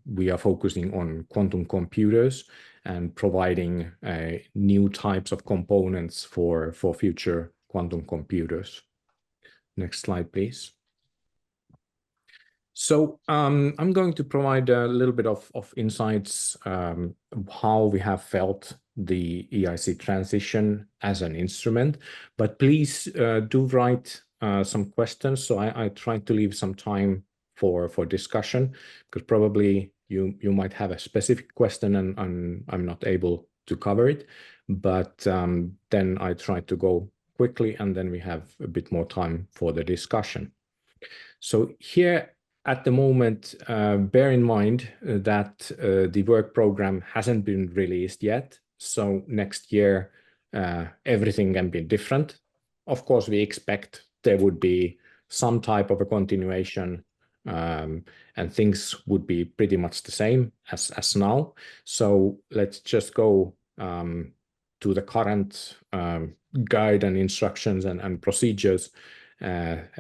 we are focusing on quantum computers and providing new types of components for future quantum computers. Next slide, please. So I'm going to provide a little bit of insights how we have felt the EIC transition as an instrument, but please do write some questions. So I try to leave some time for discussion, because probably you might have a specific question and I'm not able to cover it, but then I try to go quickly, and then we have a bit more time for the discussion. So here at the moment, bear in mind that the work program hasn't been released yet. So next year, everything can be different. Of course, we expect there would be some type of a continuation, and things would be pretty much the same as now. So let's just go to the current guide and instructions and procedures,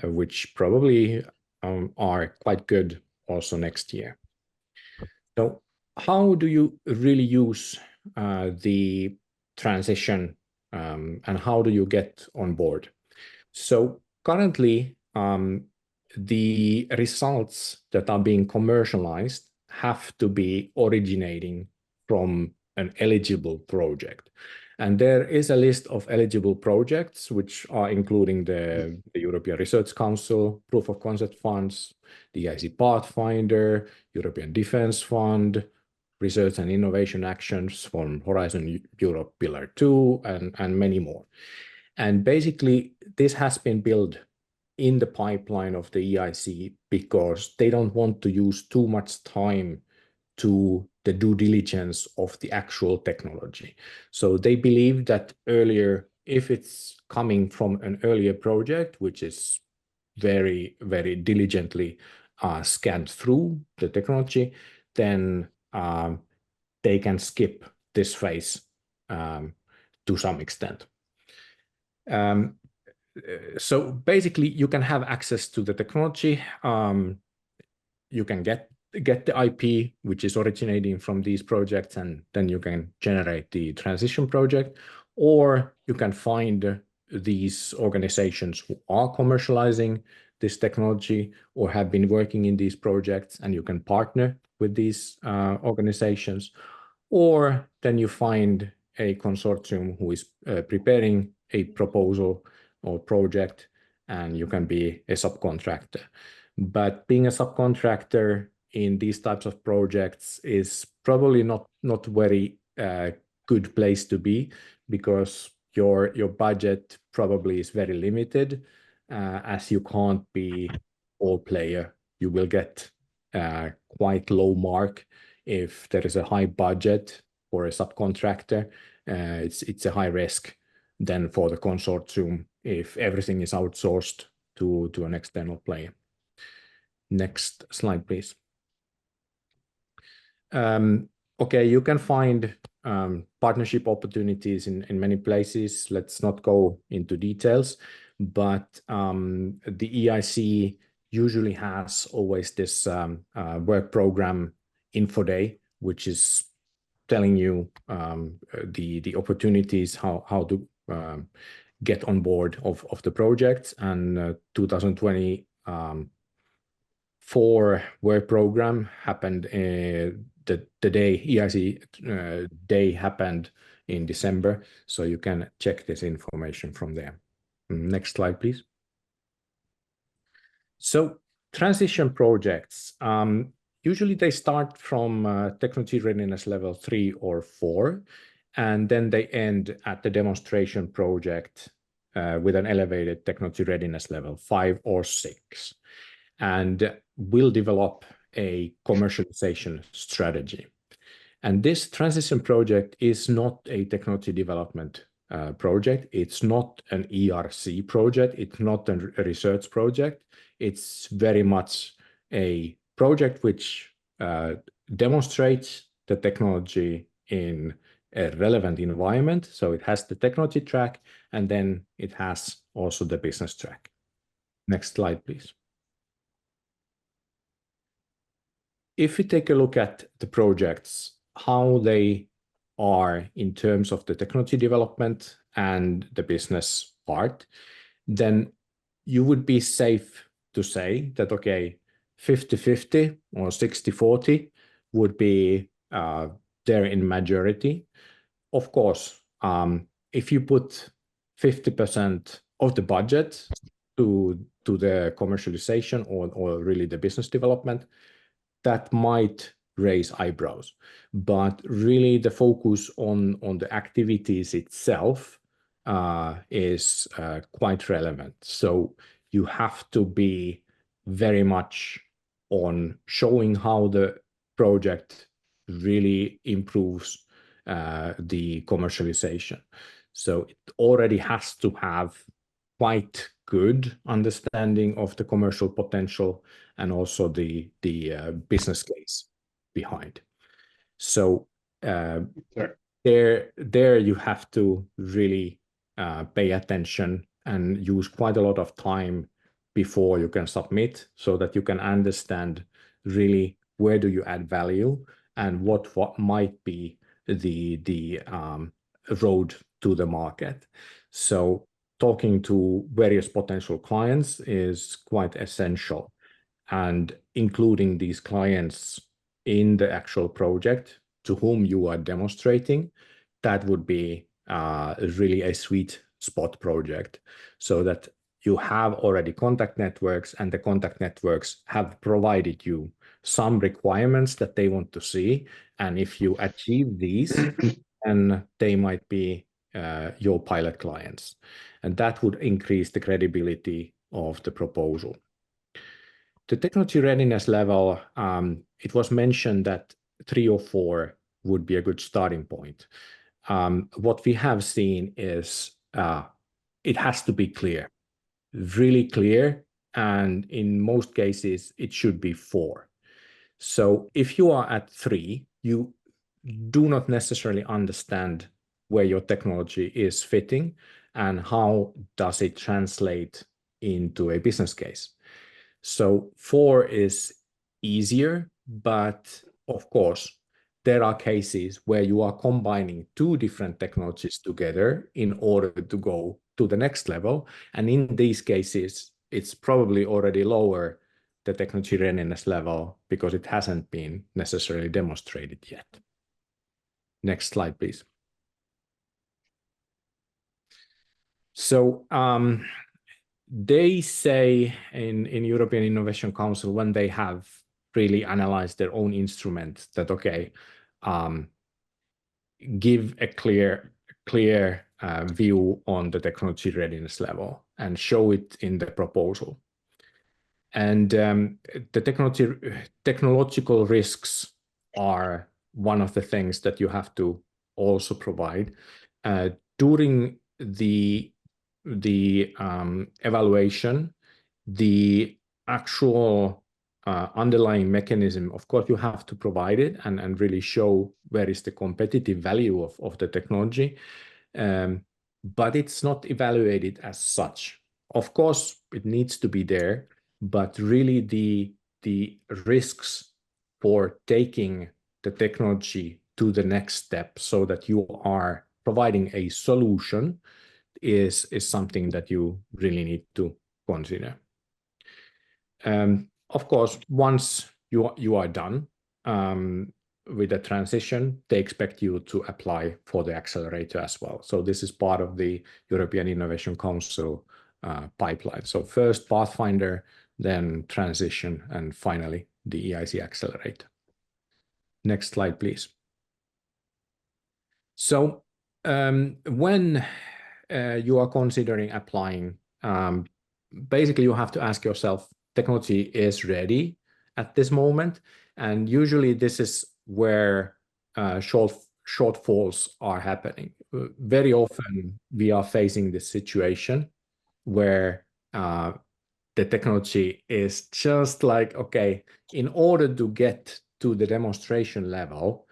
which probably are quite good also next year. So how do you really use the transition, and how do you get on board? So currently, the results that are being commercialized have to be originating from an eligible project. And there is a list of eligible projects, which are including the European Research Council, Proof of Concept Funds, the EIC Pathfinder, European Defence Fund, Research and Innovation Actions from Horizon Europe Pillar 2, and many more. And basically, this has been built in the pipeline of the EIC because they don't want to use too much time to the due diligence of the actual technology. So they believe that earlier, if it's coming from an earlier project, which is very, very diligently scanned through the technology, then they can skip this phase to some extent. So basically, you can have access to the technology. You can get the IP, which is originating from these projects, and then you can generate the transition project, or you can find these organizations who are commercializing this technology or have been working in these projects, and you can partner with these organizations, or then you find a consortium who is preparing a proposal or project, and you can be a subcontractor. But being a subcontractor in these types of projects is probably not very good place to be, because your budget probably is very limited, as you can't be all player. You will get quite low mark if there is a high budget for a subcontractor. It's a high risk then for the consortium if everything is outsourced to an external player. Next slide, please. Okay, you can find partnership opportunities in many places. Let's not go into details, but the EIC usually has always this work program info day, which is telling you the opportunities, how to get on board of the projects. And 2024 work program happened the day EIC day happened in December, so you can check this information from there. Next slide, please. So transition projects, usually they start from technology readiness level 3 or 4, and then they end at the demonstration project with an elevated technology readiness level 5 or 6, and will develop a commercialization strategy. And this transition project is not a technology development project. It's not an ERC project. It's not a research project. It's very much a project which demonstrates the technology in a relevant environment. So it has the technology track, and then it has also the business track. Next slide, please. If we take a look at the projects, how they are in terms of the technology development and the business part, then you would be safe to say that, okay, 50-50 or 60-40 would be there in majority. Of course, if you put 50% of the budget to the commercialization or really the business development, that might raise eyebrows. But really the focus on the activities itself is quite relevant. So you have to be very much on showing how the project really improves the commercialization. So it already has to have quite good understanding of the commercial potential and also the business case behind. So Sure. there you have to really pay attention and use quite a lot of time before you can submit, so that you can understand really where do you add value and what might be the road to the market. So talking to various potential clients is quite essential, and including these clients in the actual project to whom you are demonstrating, that would be really a sweet spot project, so that you have already contact networks, and the contact networks have provided you some requirements that they want to see. And if you achieve these, then they might be your pilot clients. And that would increase the credibility of the proposal. The technology readiness level, it was mentioned that 3 or 4 would be a good starting point. What we have seen is it has to be clear, really clear, and in most cases, it should be 4. So if you are at 3, you do not necessarily understand where your technology is fitting and how does it translate into a business case. So 4 is easier, but of course, there are cases where you are combining 2 different technologies together in order to go to the next level. And in these cases, it's probably already lower the technology readiness level because it hasn't been necessarily demonstrated yet. Next slide, please. So they say in European Innovation Council, when they have really analyzed their own instrument, that okay, give a clear view on the technology readiness level and show it in the proposal. And the technological risks are one of the things that you have to also provide. During the evaluation, the actual underlying mechanism, of course, you have to provide it and really show where is the competitive value of the technology, but it's not evaluated as such. Of course, it needs to be there, but really the risks for taking the technology to the next step so that you are providing a solution is something that you really need to consider. Of course, once you are done with the transition, they expect you to apply for the accelerator as well. So this is part of the European Innovation Council pipeline. So first Pathfinder, then transition, and finally the EIC accelerator. Next slide, please. So when you are considering applying, basically you have to ask yourself, technology is ready at this moment, and usually this is where shortfalls are happening. Very often we are facing this situation where the technology is just like, okay, in order to get to the demonstration level,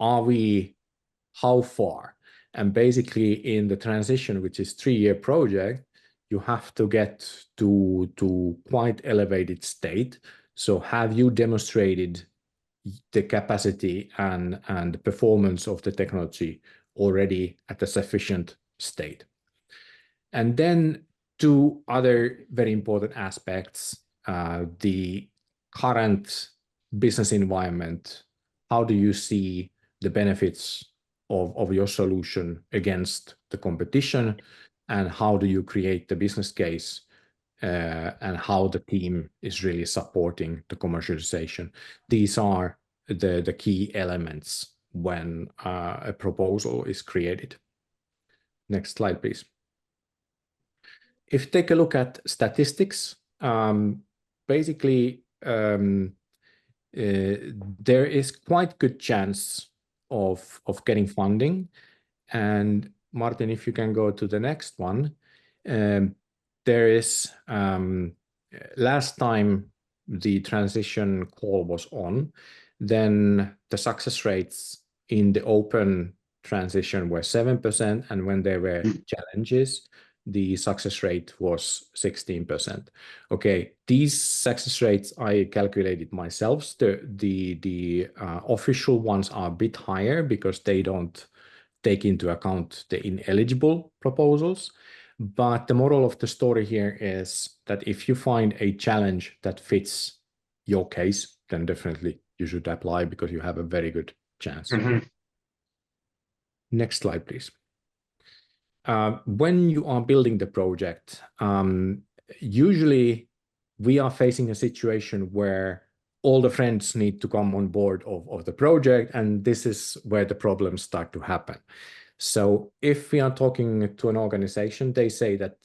how far? And basically in the transition, which is 3-year project, you have to get to quite elevated state. So have you demonstrated the capacity and the performance of the technology already at a sufficient state? And then 2 other very important aspects, the current business environment. How do you see the benefits of your solution against the competition, and how do you create the business case, and how the team is really supporting the commercialization? These are the key elements when a proposal is created. Next slide, please. If you take a look at statistics, basically, there is quite good chance of getting funding. And Martin, if you can go to the next one, there is last time the transition call was on, then the success rates in the open transition were 7%, and when there were challenges, the success rate was 16%. Okay, these success rates I calculated myself. The official ones are a bit higher because they don't take into account the ineligible proposals. But the moral of the story here is that if you find a challenge that fits your case, then definitely you should apply because you have a very good chance. Next slide, please. When you are building the project, usually we are facing a situation where all the friends need to come on board of the project, and this is where the problems start to happen. So if we are talking to an organization, they say that,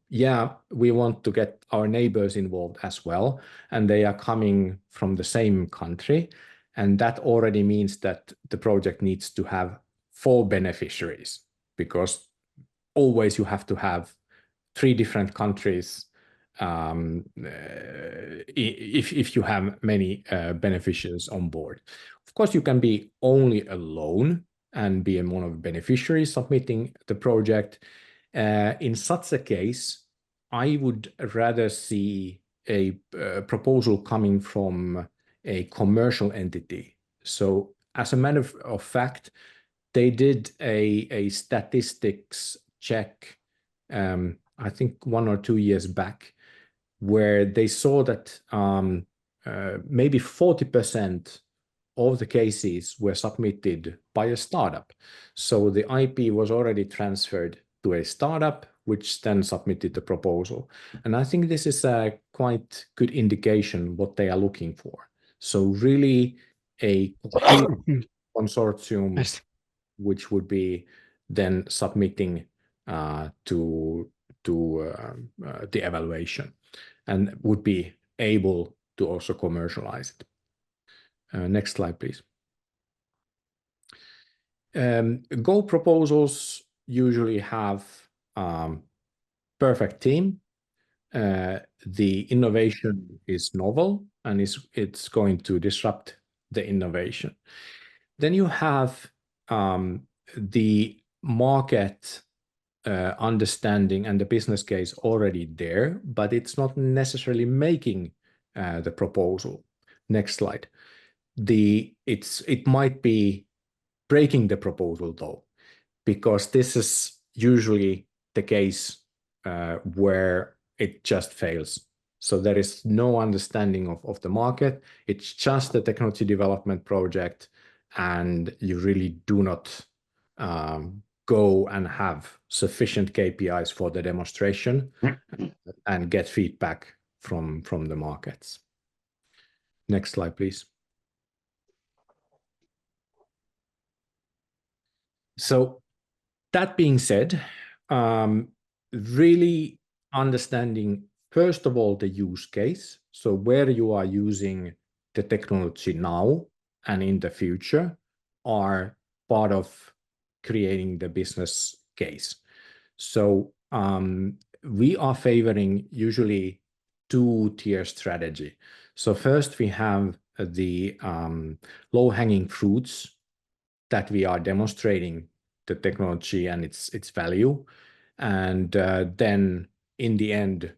yeah, we want to get our neighbors involved as well, and they are coming from the same country. And that already means that the project needs to have 4 beneficiaries, because always you have to have 3 different countries if you have many beneficiaries on board. Of course, you can be only alone and be one of the beneficiaries submitting the project. In such a case, I would rather see a proposal coming from a commercial entity. So as a matter of fact, they did a statistics check, I think 1 or 2 years back, where they saw that maybe 40% of the cases were submitted by a startup. So the IP was already transferred to a startup, which then submitted the proposal. And I think this is a quite good indication what they are looking for. So really a consortium, which would be then submitting to the evaluation and would be able to also commercialize it. Next slide, please. Go proposals usually have perfect team. The innovation is novel and it's going to disrupt the innovation. Then you have the market understanding and the business case already there, but it's not necessarily making the proposal. Next slide. It might be breaking the proposal though, because this is usually the case where it just fails. So there is no understanding of the market. It's just a technology development project, and you really do not go and have sufficient KPIs for the demonstration and get feedback from the markets. Next slide, please. So that being said, really understanding, first of all, the use case. So where you are using the technology now and in the future are part of creating the business case. So we are favoring usually 2-tier strategy. So first we have the low-hanging fruits that we are demonstrating the technology and its value. And then in the end,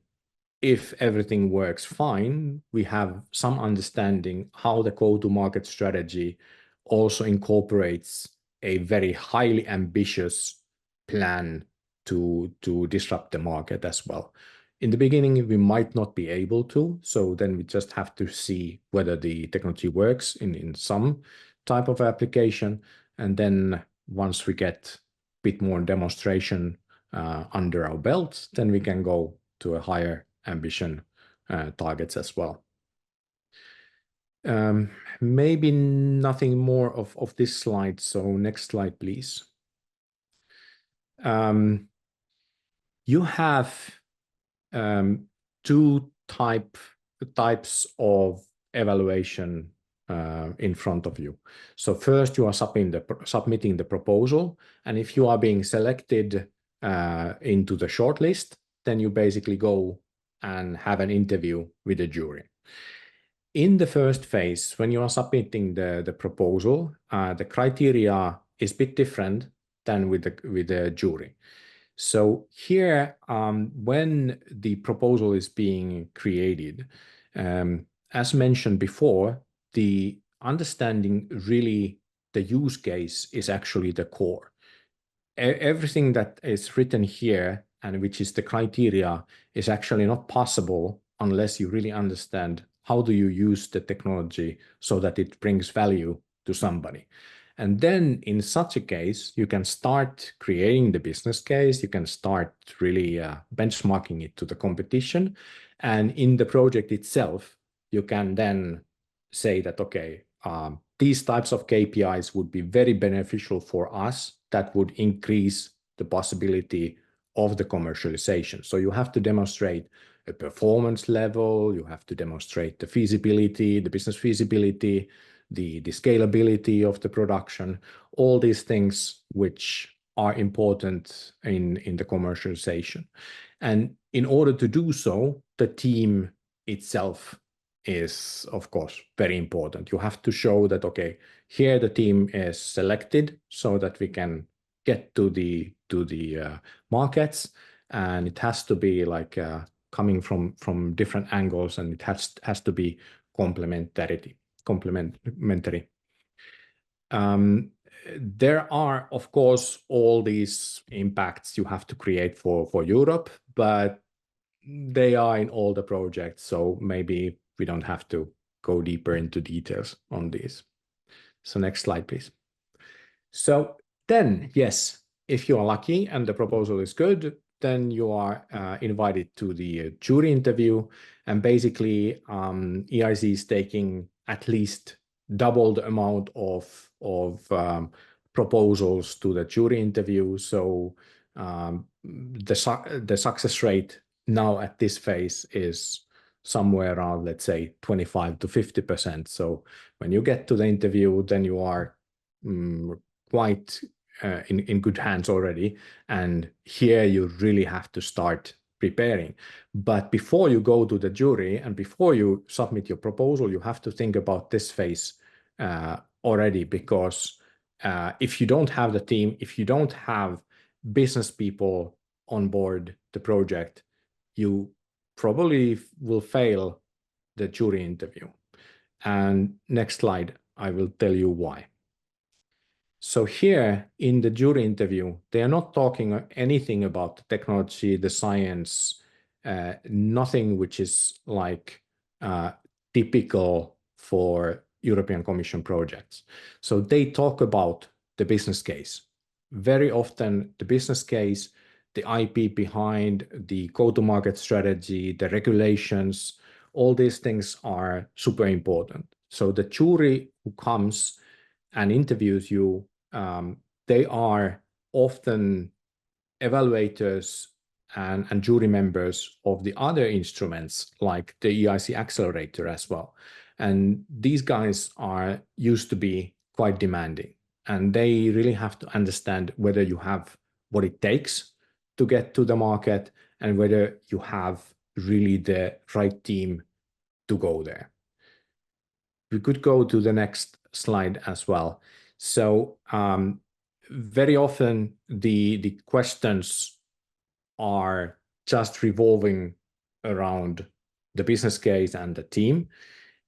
if everything works fine, we have some understanding how the go-to-market strategy also incorporates a very highly ambitious plan to disrupt the market as well. In the beginning, we might not be able to, so then we just have to see whether the technology works in some type of application. And then once we get a bit more demonstration under our belts, then we can go to a higher ambition targets as well. Maybe nothing more of this slide. So next slide, please. You have types of evaluation in front of you. So first you are submitting the proposal, and if you are being selected into the shortlist, then you basically go and have an interview with the jury. In the first phase, when you are submitting the proposal, the criteria is a bit different than with the jury. So here, when the proposal is being created, as mentioned before, the understanding really the use case is actually the core. Everything that is written here and which is the criteria is actually not possible unless you really understand how do you use the technology so that it brings value to somebody. And then in such a case, you can start creating the business case, you can start really benchmarking it to the competition. And in the project itself, you can then say that, okay, these types of KPIs would be very beneficial for us. That would increase the possibility of the commercialization. So you have to demonstrate a performance level, you have to demonstrate the feasibility, the business feasibility, the scalability of the production, all these things which are important in the commercialization. And in order to do so, the team itself is, of course, very important. You have to show that, okay, here the team is selected so that we can get to the markets, and it has to be like coming from different angles, and it has to be complementary. There are, of course, all these impacts you have to create for Europe, but they are in all the projects, so maybe we don't have to go deeper into details on these. So next slide, please. So then, yes, if you are lucky and the proposal is good, then you are invited to the jury interview, and basically EIC is taking at least double the amount of proposals to the jury interview. So the success rate now at this phase is somewhere around, let's say, 25 to 50%. So when you get to the interview, then you are quite in good hands already. And here you really have to start preparing. But before you go to the jury and before you submit your proposal, you have to think about this phase already, because if you don't have the team, if you don't have business people on board the project, you probably will fail the jury interview. And next slide, I will tell you why. So here in the jury interview, they are not talking anything about the technology, the science, nothing which is like typical for European Commission projects. So they talk about the business case. Very often the business case, the IP behind, the go-to-market strategy, the regulations, all these things are super important. So the jury who comes and interviews you, they are often evaluators and jury members of the other instruments like the EIC Accelerator as well. And these guys are used to be quite demanding, and they really have to understand whether you have what it takes to get to the market and whether you have really the right team to go there. We could go to the next slide as well. So very often the questions are just revolving around the business case and the team.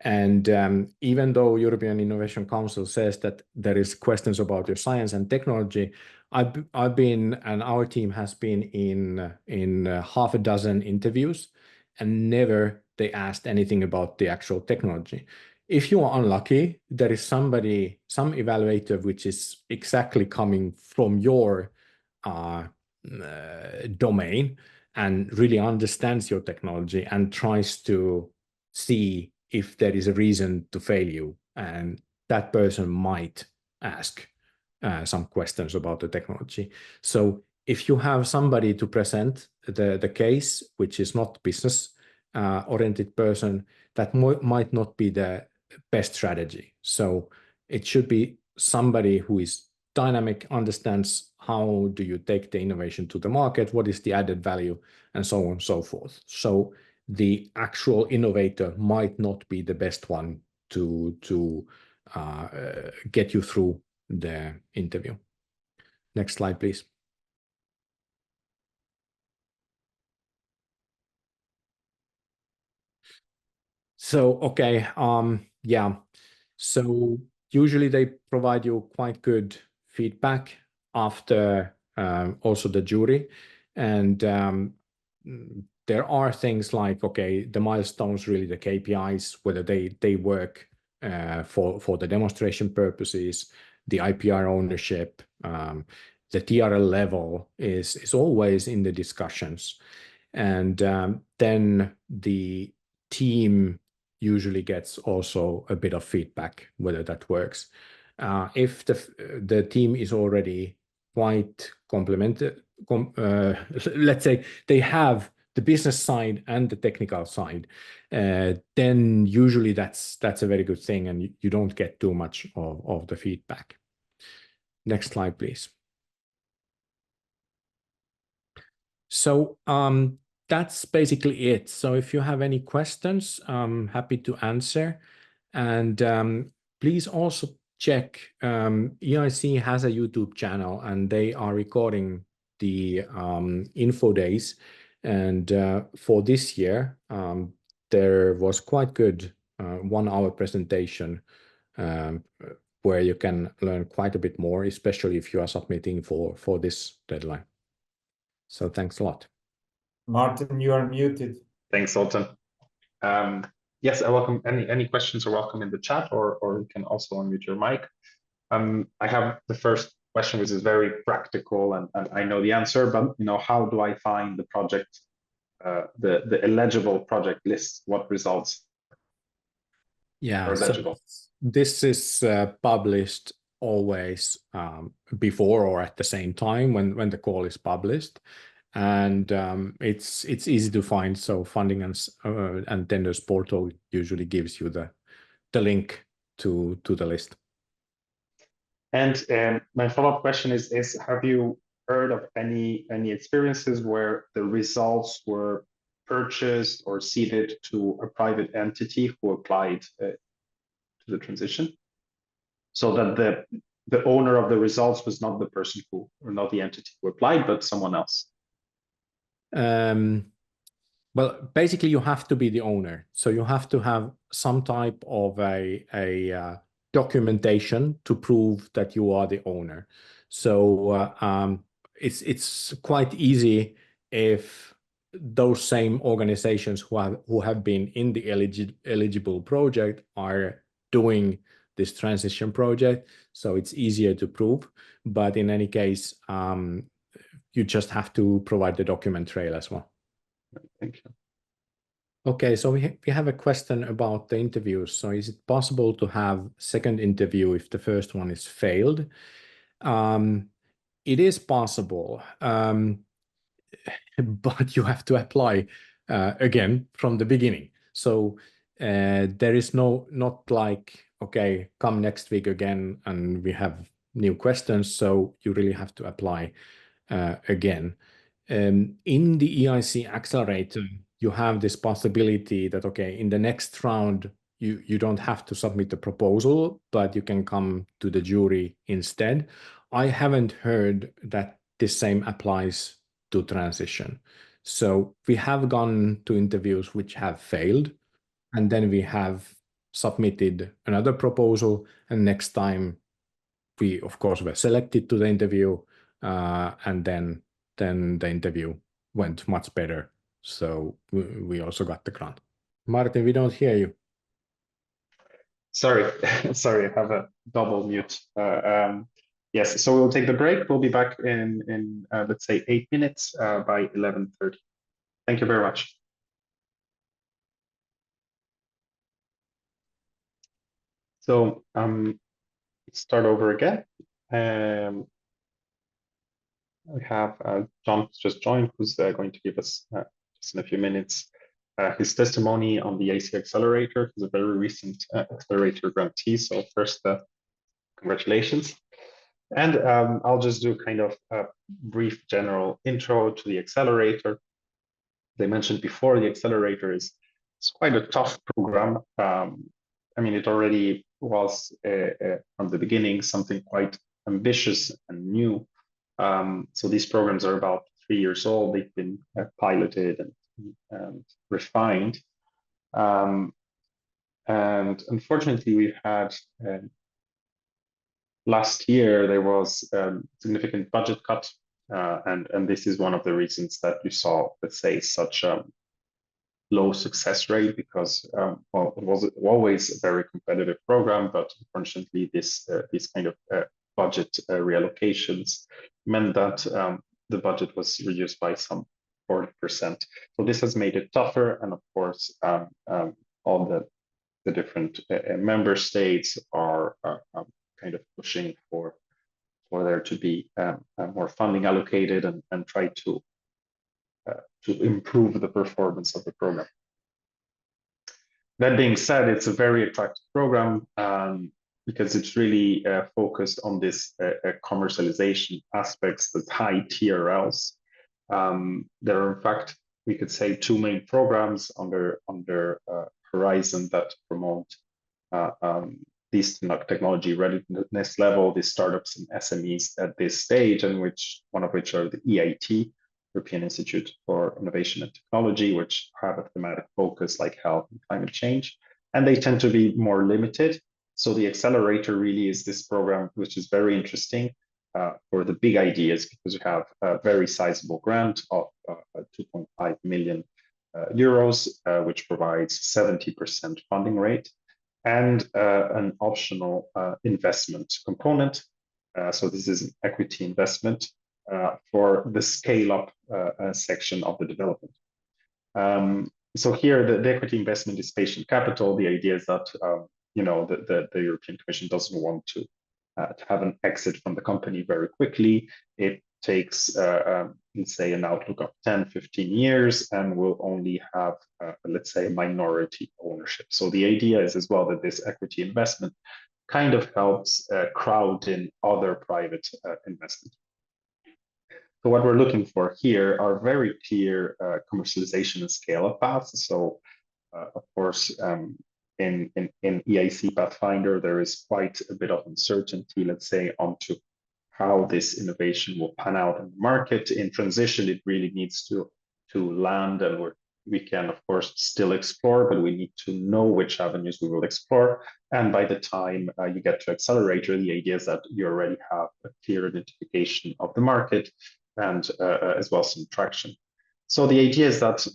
And even though European Innovation Council says that there is questions about your science and technology, I've been, and our team has been in half a dozen interviews, and never they asked anything about the actual technology. If you are unlucky, there is some evaluator which is exactly coming from your domain and really understands your technology and tries to see if there is a reason to fail you. And that person might ask some questions about the technology. So if you have somebody to present the case, which is not business oriented person, that might not be the best strategy. So it should be somebody who is dynamic, understands how do you take the innovation to the market, what is the added value, and so on and so forth. So the actual innovator might not be the best one to get you through the interview. Next slide, please. So, okay, yeah. So usually they provide you quite good feedback after also the jury. And there are things like, okay, the milestones, really the KPIs, whether they work for the demonstration purposes, the IPR ownership, the TRL level is always in the discussions. And then the team usually gets also a bit of feedback whether that works. If the team is already quite complemented, let's say they have the business side and the technical side, then usually that's a very good thing, and you don't get too much of the feedback. Next slide, please. So that's basically it. So if you have any questions, I'm happy to answer. And please also check, EIC has a YouTube channel, and they are recording the info days. And for this year, there was quite good 1 hour presentation where you can learn quite a bit more, especially if you are submitting for this deadline. So thanks a lot. Martin, you are muted. Thanks, Zoltan. Yes, I welcome any questions are welcome in the chat, or you can also unmute your mic. I have the first question, which is very practical, and I know the answer, but how do I find the project, the eligible project list? What results are eligible? So this is published always before or at the same time when the call is published. And it's easy to find. So funding and tenders portal usually gives you the link to the list. And my follow-up question is have you heard of any experiences where the results were purchased or ceded to a private entity who applied to the transition, so that the owner of the results was not the person who, or not the entity who applied, but someone else? Well, basically you have to be the owner. So you have to have some type of a documentation to prove that you are the owner. So it's quite easy if those same organizations who have been in the eligible project are doing this transition project. So it's easier to prove. But in any case, you just have to provide the document trail as well. Thank you. Okay, so we have a question about the interviews. So is it possible to have second interview if the first one is failed? It is possible, but you have to apply again from the beginning. So there is not like, okay, come next week again and we have new questions. So you really have to apply again. In the EIC Accelerator, you have this possibility that, okay, in the next round, you don't have to submit the proposal, but you can come to the jury instead. I haven't heard that the same applies to transition. So we have gone to interviews which have failed, and then we have submitted another proposal, and next time we, of course, were selected to the interview, and then the interview went much better. So we also got the grant. Martin, we don't hear you. Sorry, sorry, I have a double mute. Yes, so we'll take the break. We'll be back in let's say 8 minutes by 11:30. Thank you very much. So let's start over again. We have Jon who's just joined, who's going to give us just in a few minutes his testimony on the EIC accelerator. It's a very recent accelerator grantee. So first, congratulations. And I'll just do kind of a brief general intro to the accelerator. As I mentioned before, the accelerator is quite a tough program. I mean, it already was from the beginning something quite ambitious and new. So these programs are about 3 years old. They've been piloted and refined. And unfortunately, we've had last year, there was significant budget cut. And this is one of the reasons that you saw, let's say, such a low success rate, because well, it was always a very competitive program, but unfortunately, these kind of budget reallocations meant that the budget was reduced by some 40%. So this has made it tougher, and of course, all the different member states are kind of pushing for there to be more funding allocated and try to improve the performance of the program. That being said, it's a very attractive program because it's really focused on this commercialization aspects, the high TRLs. There are, in fact, we could say 2 main programs under Horizon that promote these technology readiness level, these startups and SMEs at this stage, and one of which are the EIT, European Institute for Innovation and Technology, which have a thematic focus like health and climate change, and they tend to be more limited. So the accelerator really is this program, which is very interesting for the big ideas, because you have a very sizable grant of 2.5 million euros, which provides 70% funding rate, and an optional investment component. So this is an equity investment for the scale-up section of the development. So here, the equity investment is patient capital. The idea is that you know, the European Commission doesn't want to have an exit from the company very quickly. It takes, let's say, an outlook of 10, 15 years, and will only have, let's say, minority ownership. So the idea is as well that this equity investment kind of helps crowd in other private investment. So what we're looking for here are very clear commercialization and scale-up paths. So, of course, in EIC Pathfinder, there is quite a bit of uncertainty, let's say, onto how this innovation will pan out in the market. In transition, it really needs to land, and we can, of course, still explore, but we need to know which avenues we will explore. And by the time you get to accelerator, the idea is that you already have a clear identification of the market and as well some traction. So the idea is that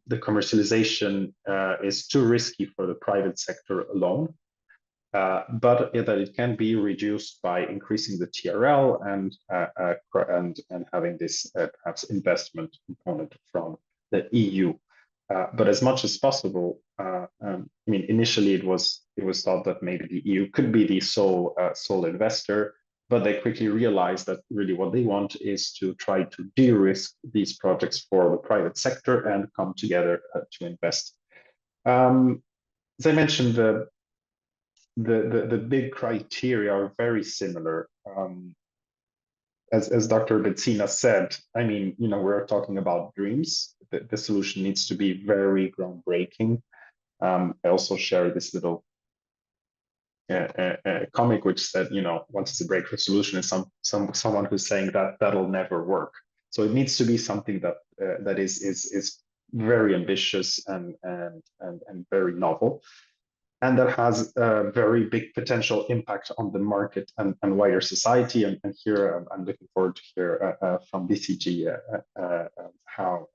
the commercialization is too risky for the private sector alone, but that it can be reduced by increasing the TRL and having this perhaps investment component from the EU. But as much as possible, I mean, initially it was thought that maybe the EU could be the sole investor, but they quickly realized that really what they want is to try to de-risk these projects for the private sector and come together to invest. As I mentioned, the big criteria are very similar. As Dr. Bezzina said, I mean, you know, we're talking about dreams. The solution needs to be very groundbreaking. I also share this little comic which said, you know, what is a breakthrough solution is someone who's saying that that'll never work. So it needs to be something that that is very ambitious and very novel, and that has a very big potential impact on the market and wider society. And here I'm looking forward to hear from BCG how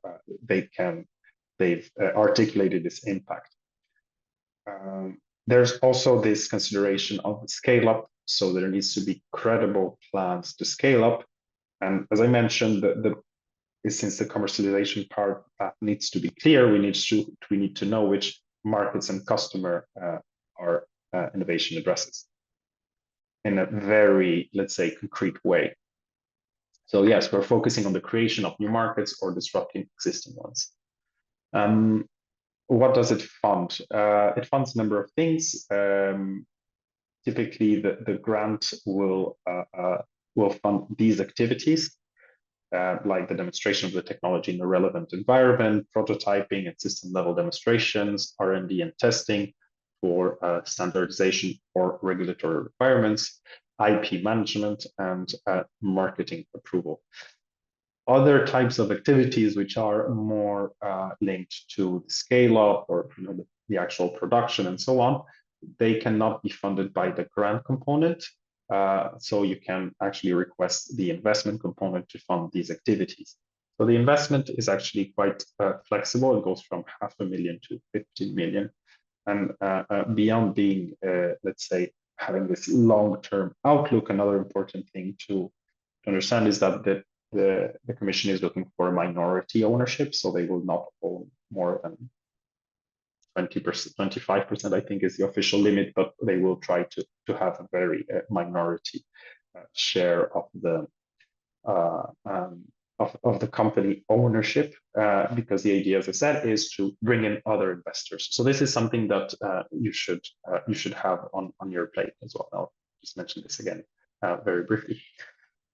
they've articulated this impact. There's also this consideration of the scale up. So there needs to be credible plans to scale up. And as I mentioned, since the commercialization part needs to be clear, we need to know which markets and customer our innovation addresses in a very, let's say, concrete way. So yes, we're focusing on the creation of new markets or disrupting existing ones. what does it fund? It funds a number of things. Typically, the grant will fund these activities, like the demonstration of the technology in a relevant environment, prototyping and system-level demonstrations, R&D and testing for standardization or regulatory requirements, IP management, and marketing approval. Other types of activities which are more linked to the scale-up or the actual production and so on, they cannot be funded by the grant component. So you can actually request the investment component to fund these activities. So the investment is actually quite flexible. It goes from 500,000 to 15 million. And beyond being, let's say, having this long-term outlook, another important thing to understand is that the Commission is looking for minority ownership. So they will not own more than 20%, 25%, I think is the official limit, but they will try to have a very minority share of the company ownership, because the idea, as I said, is to bring in other investors. So this is something that you should have on your plate as well. I'll just mention this again very briefly.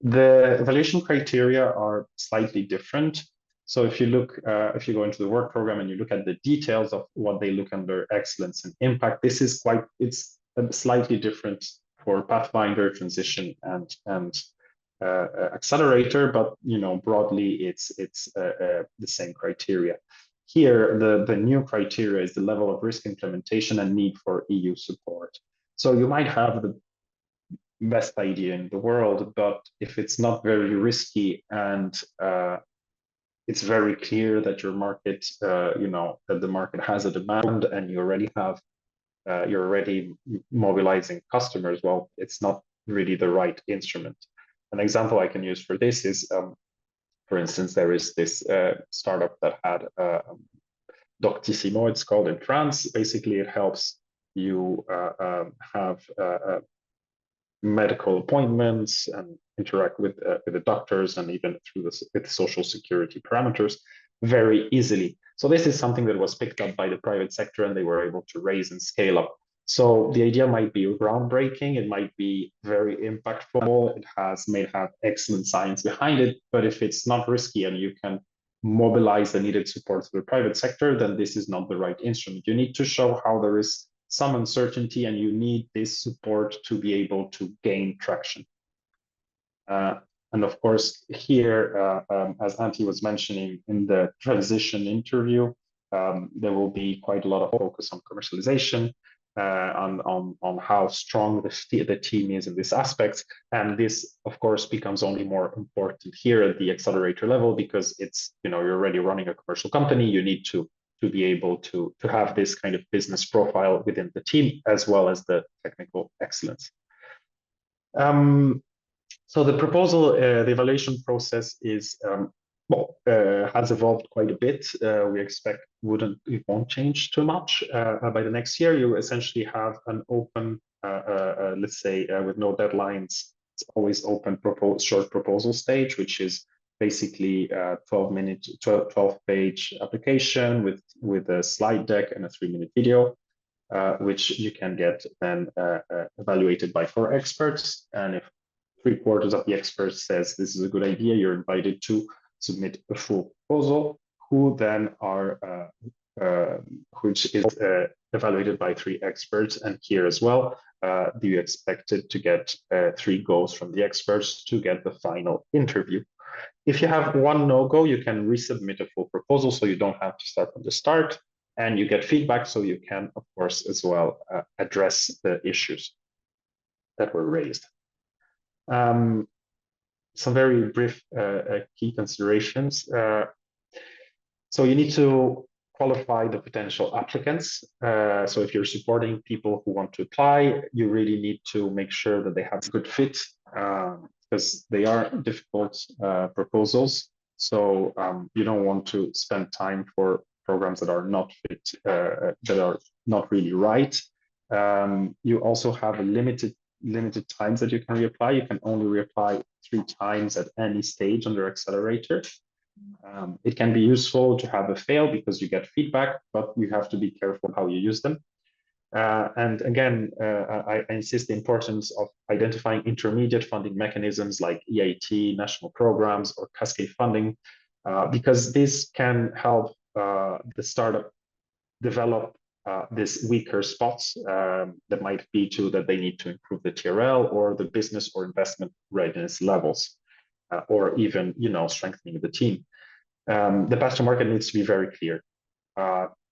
The evaluation criteria are slightly different. So if you look, if you go into the work program and you look at the details of what they look under excellence and impact, this is it's slightly different for Pathfinder, Transition, and Accelerator, but broadly it's the same criteria. Here, the new criteria is the level of risk implementation and need for EU support. So you might have the best idea in the world, but if it's not very risky and it's very clear that your market, that the market has a demand and you already have, you're already mobilizing customers, well, it's not really the right instrument. An example I can use for this is, for instance, there is this startup that had Doctissimo, it's called in France. Basically, it helps you have medical appointments and interact with the doctors and even through with social security parameters very easily. So this is something that was picked up by the private sector and they were able to raise and scale up. So the idea might be groundbreaking, it might be very impactful, it may have excellent science behind it, but if it's not risky and you can mobilize the needed support to the private sector, then this is not the right instrument. You need to show how there is some uncertainty and you need this support to be able to gain traction. And of course, here, as Antti was mentioning in the transition interview, there will be quite a lot of focus on commercialization, on how strong the team is in this aspect. And this, of course, becomes only more important here at the accelerator level because it's, you're already running a commercial company. You need to be able to have this kind of business profile within the team, as well as the technical excellence. So the proposal, the evaluation process is, has evolved quite a bit. We expect it won't change too much. By the next year, you essentially have an open, let's say, with no deadlines, it's always open short proposal stage, which is basically 12-page application with a slide deck and a 3-minute video, which you can get then evaluated by 4 experts. And if 3/4 of the experts says this is a good idea, you're invited to submit a full proposal, who then are which is evaluated by 3 experts. And here as well, you expected to get 3 goes from the experts to get the final interview. If you have 1 no-go, you can resubmit a full proposal, so you don't have to start from the start, and you get feedback, so you can, of course, as well address the issues that were raised. Some very brief key considerations. So you need to qualify the potential applicants. So if you're supporting people who want to apply, you really need to make sure that they have a good fit, because they are difficult proposals. So you don't want to spend time for programs that are not fit, that are not really right. You also have a limited times that you can reapply. You can only reapply 3 times at any stage under accelerator. It can be useful to have a fail because you get feedback, but you have to be careful how you use them. And again, I insist the importance of identifying intermediate funding mechanisms like EIT, national programs, or cascade funding, because this can help the startup develop these weaker spots that might be that they need to improve the TRL or the business or investment readiness levels, or even strengthening the team. The path to market needs to be very clear.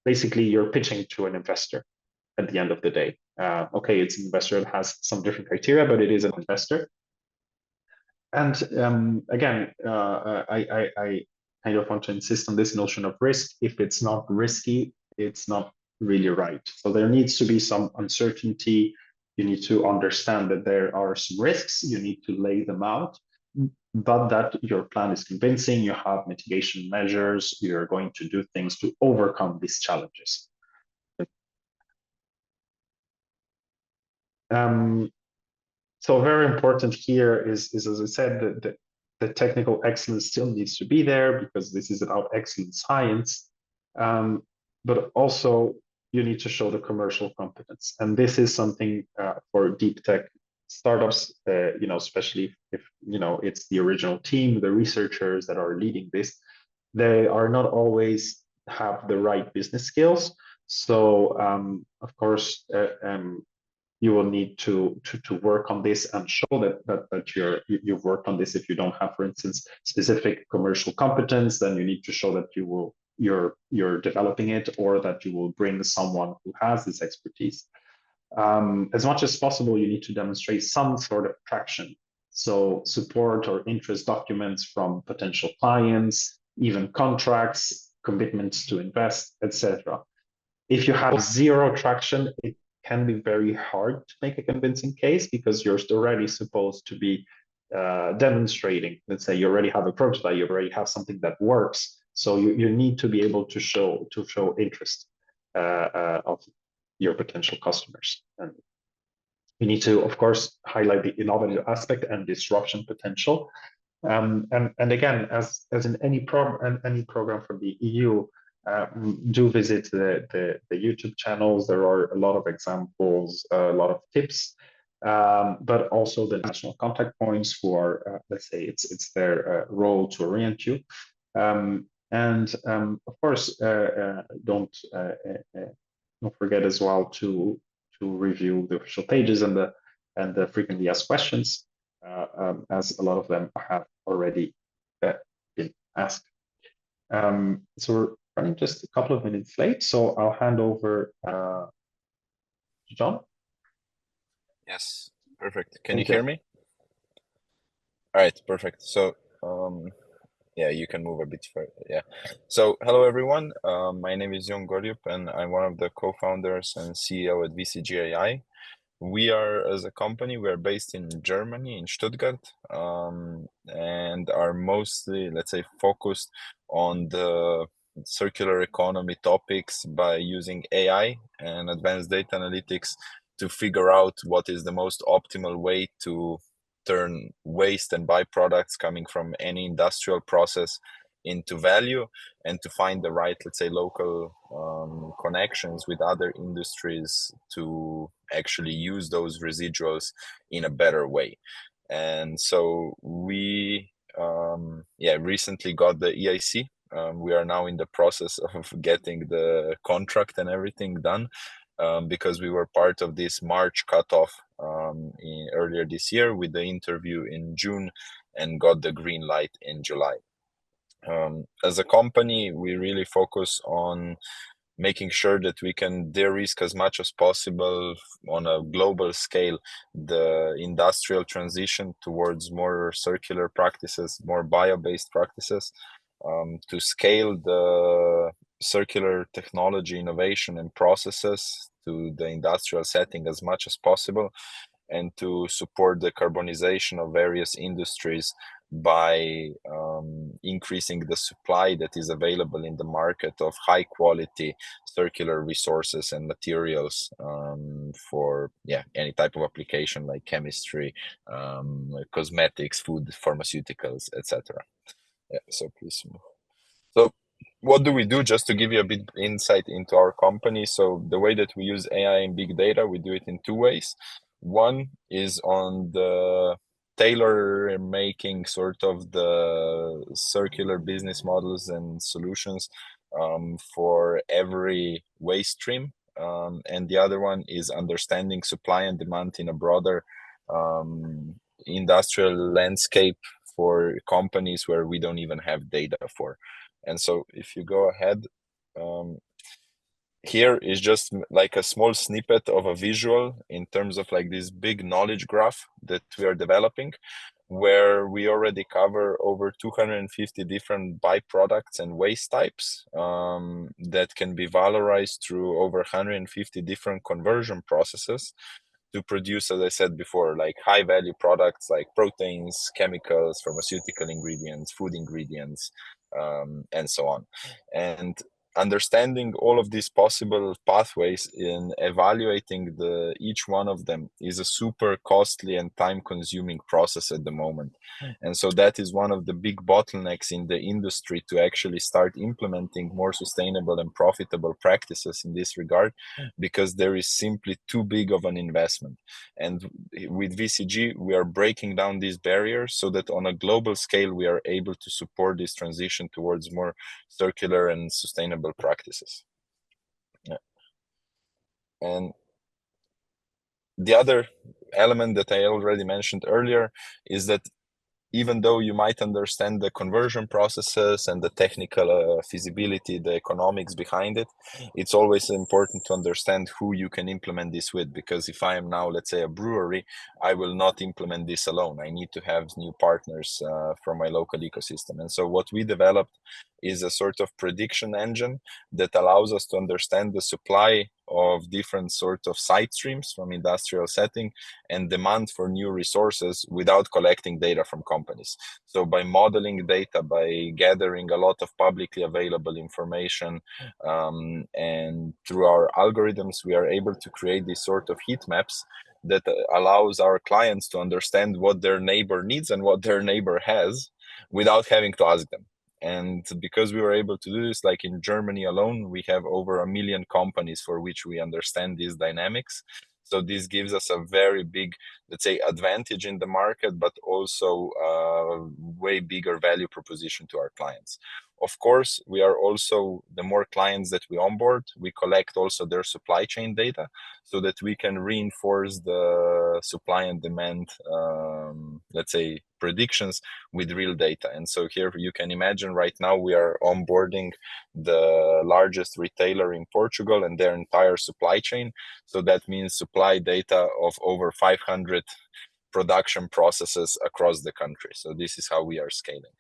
Basically, you're pitching to an investor at the end of the day. Okay, it's an investor that has some different criteria, but it is an investor. And again, I kind of want to insist on this notion of risk. If it's not risky, it's not really right. So there needs to be some uncertainty. You need to understand that there are some risks. You need to lay them out, but that your plan is convincing. You have mitigation measures. You're going to do things to overcome these challenges. So very important here is as I said, that the technical excellence still needs to be there because this is about excellent science. But also you need to show the commercial competence. And this is something for deep tech startups, especially if it's the original team, the researchers that are leading this, they are not always have the right business skills. So of course, you will need to work on this and show that you've worked on this. If you don't have, for instance, specific commercial competence, then you need to show that you're developing it, or that you will bring someone who has this expertise. As much as possible, you need to demonstrate some sort of traction. So support or interest documents from potential clients, even contracts, commitments to invest, etc. If you have zero traction, it can be very hard to make a convincing case because you're already supposed to be demonstrating. Let's say you already have a prototype, you already have something that works. So you need to be able to show interest of your potential customers. And you need to, of course, highlight the innovative aspect and disruption potential. And again, as in any program from the EU, do visit the YouTube channels. There are a lot of examples, a lot of tips, but also the national contact points who are, let's say, it's their role to orient you. And of course, don't forget as well to review the official pages and the frequently asked questions, as a lot of them have already been asked. So we're running just a couple of minutes late, so I'll hand over to Jon. Yes, perfect. Can you hear me? All right, perfect. So yeah, you can move a bit further. Yeah. So hello everyone. My name is Jon Goriup, and I'm one of the co-founders and CEO at VCG.AI. We are, as a company, we're based in Germany, in Stuttgart, and are mostly, let's say, focused on the circular economy topics by using AI and advanced data analytics to figure out what is the most optimal way to turn waste and byproducts coming from any industrial process into value, and to find the right, let's say, local connections with other industries to actually use those residuals in a better way. And so we recently got the EIC. We are now in the process of getting the contract and everything done, because we were part of this March cutoff earlier this year, with the interview in June, and got the green light in July. As a company, we really focus on making sure that we can de-risk as much as possible on a global scale the industrial transition towards more circular practices, more bio-based practices, to scale the circular technology innovation and processes to the industrial setting as much as possible, and to support the carbonization of various industries by increasing the supply that is available in the market of high quality circular resources and materials for any type of application like chemistry, cosmetics, food, pharmaceuticals, etc. Yeah, so please move. So what do we do? Just to give you a bit insight into our company. So the way that we use AI and big data, we do it in two ways. One is on the tailor making sort of the circular business models and solutions for every waste stream. And the other one is understanding supply and demand in a broader industrial landscape for companies where we don't even have data for. And so if you go ahead, here is just like a small snippet of a visual in terms of like this big knowledge graph that we are developing, where we already cover over 250 different byproducts and waste types that can be valorized through over 150 different conversion processes to produce, as I said before, like high value products like proteins, chemicals, pharmaceutical ingredients, food ingredients, and so on. And understanding all of these possible pathways in evaluating each one of them is a super costly and time consuming process at the moment. And so that is one of the big bottlenecks in the industry to actually start implementing more sustainable and profitable practices in this regard, because there is simply too big of an investment. And with VCG, we are breaking down these barriers so that on a global scale, we are able to support this transition towards more circular and sustainable practices. Yeah. And the other element that I already mentioned earlier is that even though you might understand the conversion processes and the technical feasibility, the economics behind it, it's always important to understand who you can implement this with. Because if I am now, let's say, a brewery, I will not implement this alone. I need to have new partners from my local ecosystem. And so what we developed is a sort of prediction engine that allows us to understand the supply of different sorts of side streams from industrial setting and demand for new resources without collecting data from companies. So by modeling data, by gathering a lot of publicly available information, and through our algorithms, we are able to create these sort of heat maps that allows our clients to understand what their neighbor needs and what their neighbor has without having to ask them. And because we were able to do this, like in Germany alone, we have over 1 million companies for which we understand these dynamics. So this gives us a very big, let's say, advantage in the market, but also a way bigger value proposition to our clients. Of course, we are also, the more clients that we onboard, we collect also their supply chain data so that we can reinforce the supply and demand, let's say, predictions with real data. And so here you can imagine right now we are onboarding the largest retailer in Portugal and their entire supply chain. So that means supply data of over 500 production processes across the country. So this is how we are scaling.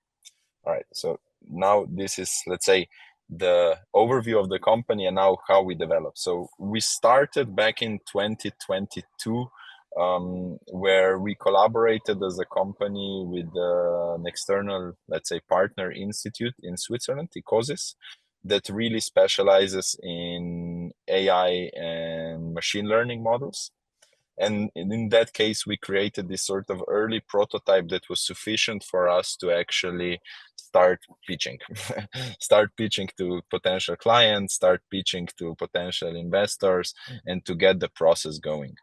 All right, so now this is, let's say, the overview of the company and now how we develop. So we started back in 2022, where we collaborated as a company with an external, let's say, partner institute in Switzerland, Ecosis, that really specializes in AI and machine learning models. And in that case, we created this sort of early prototype that was sufficient for us to actually start pitching, start pitching to potential clients, start pitching to potential investors, and to get the process going.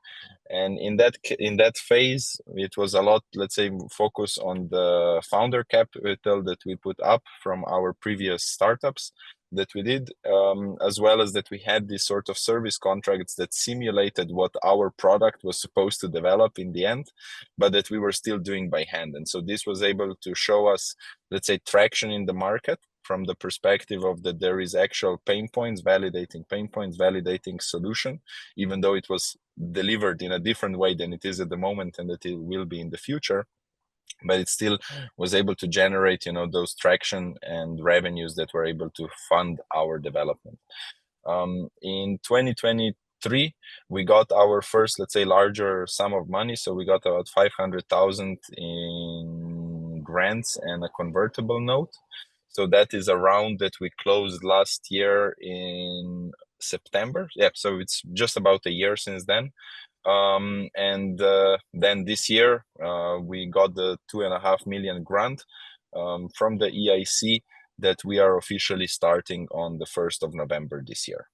And in that phase, it was a lot, let's say, focus on the founder capital that we put up from our previous startups that we did, as well as that we had these sort of service contracts that simulated what our product was supposed to develop in the end, but that we were still doing by hand. And so this was able to show us, let's say, traction in the market from the perspective of that there is actual pain points, validating solution, even though it was delivered in a different way than it is at the moment and that it will be in the future. But it still was able to generate, those traction and revenues that were able to fund our development. In 2023, we got our first, let's say, larger sum of money. So we got about 500,000 in grants and a convertible note. So that is a round that we closed last year in September. Yeah, so it's just about a year since then. And then this year we got the 2.5 million grant from the EIC that we are officially starting on the 1st of November this year.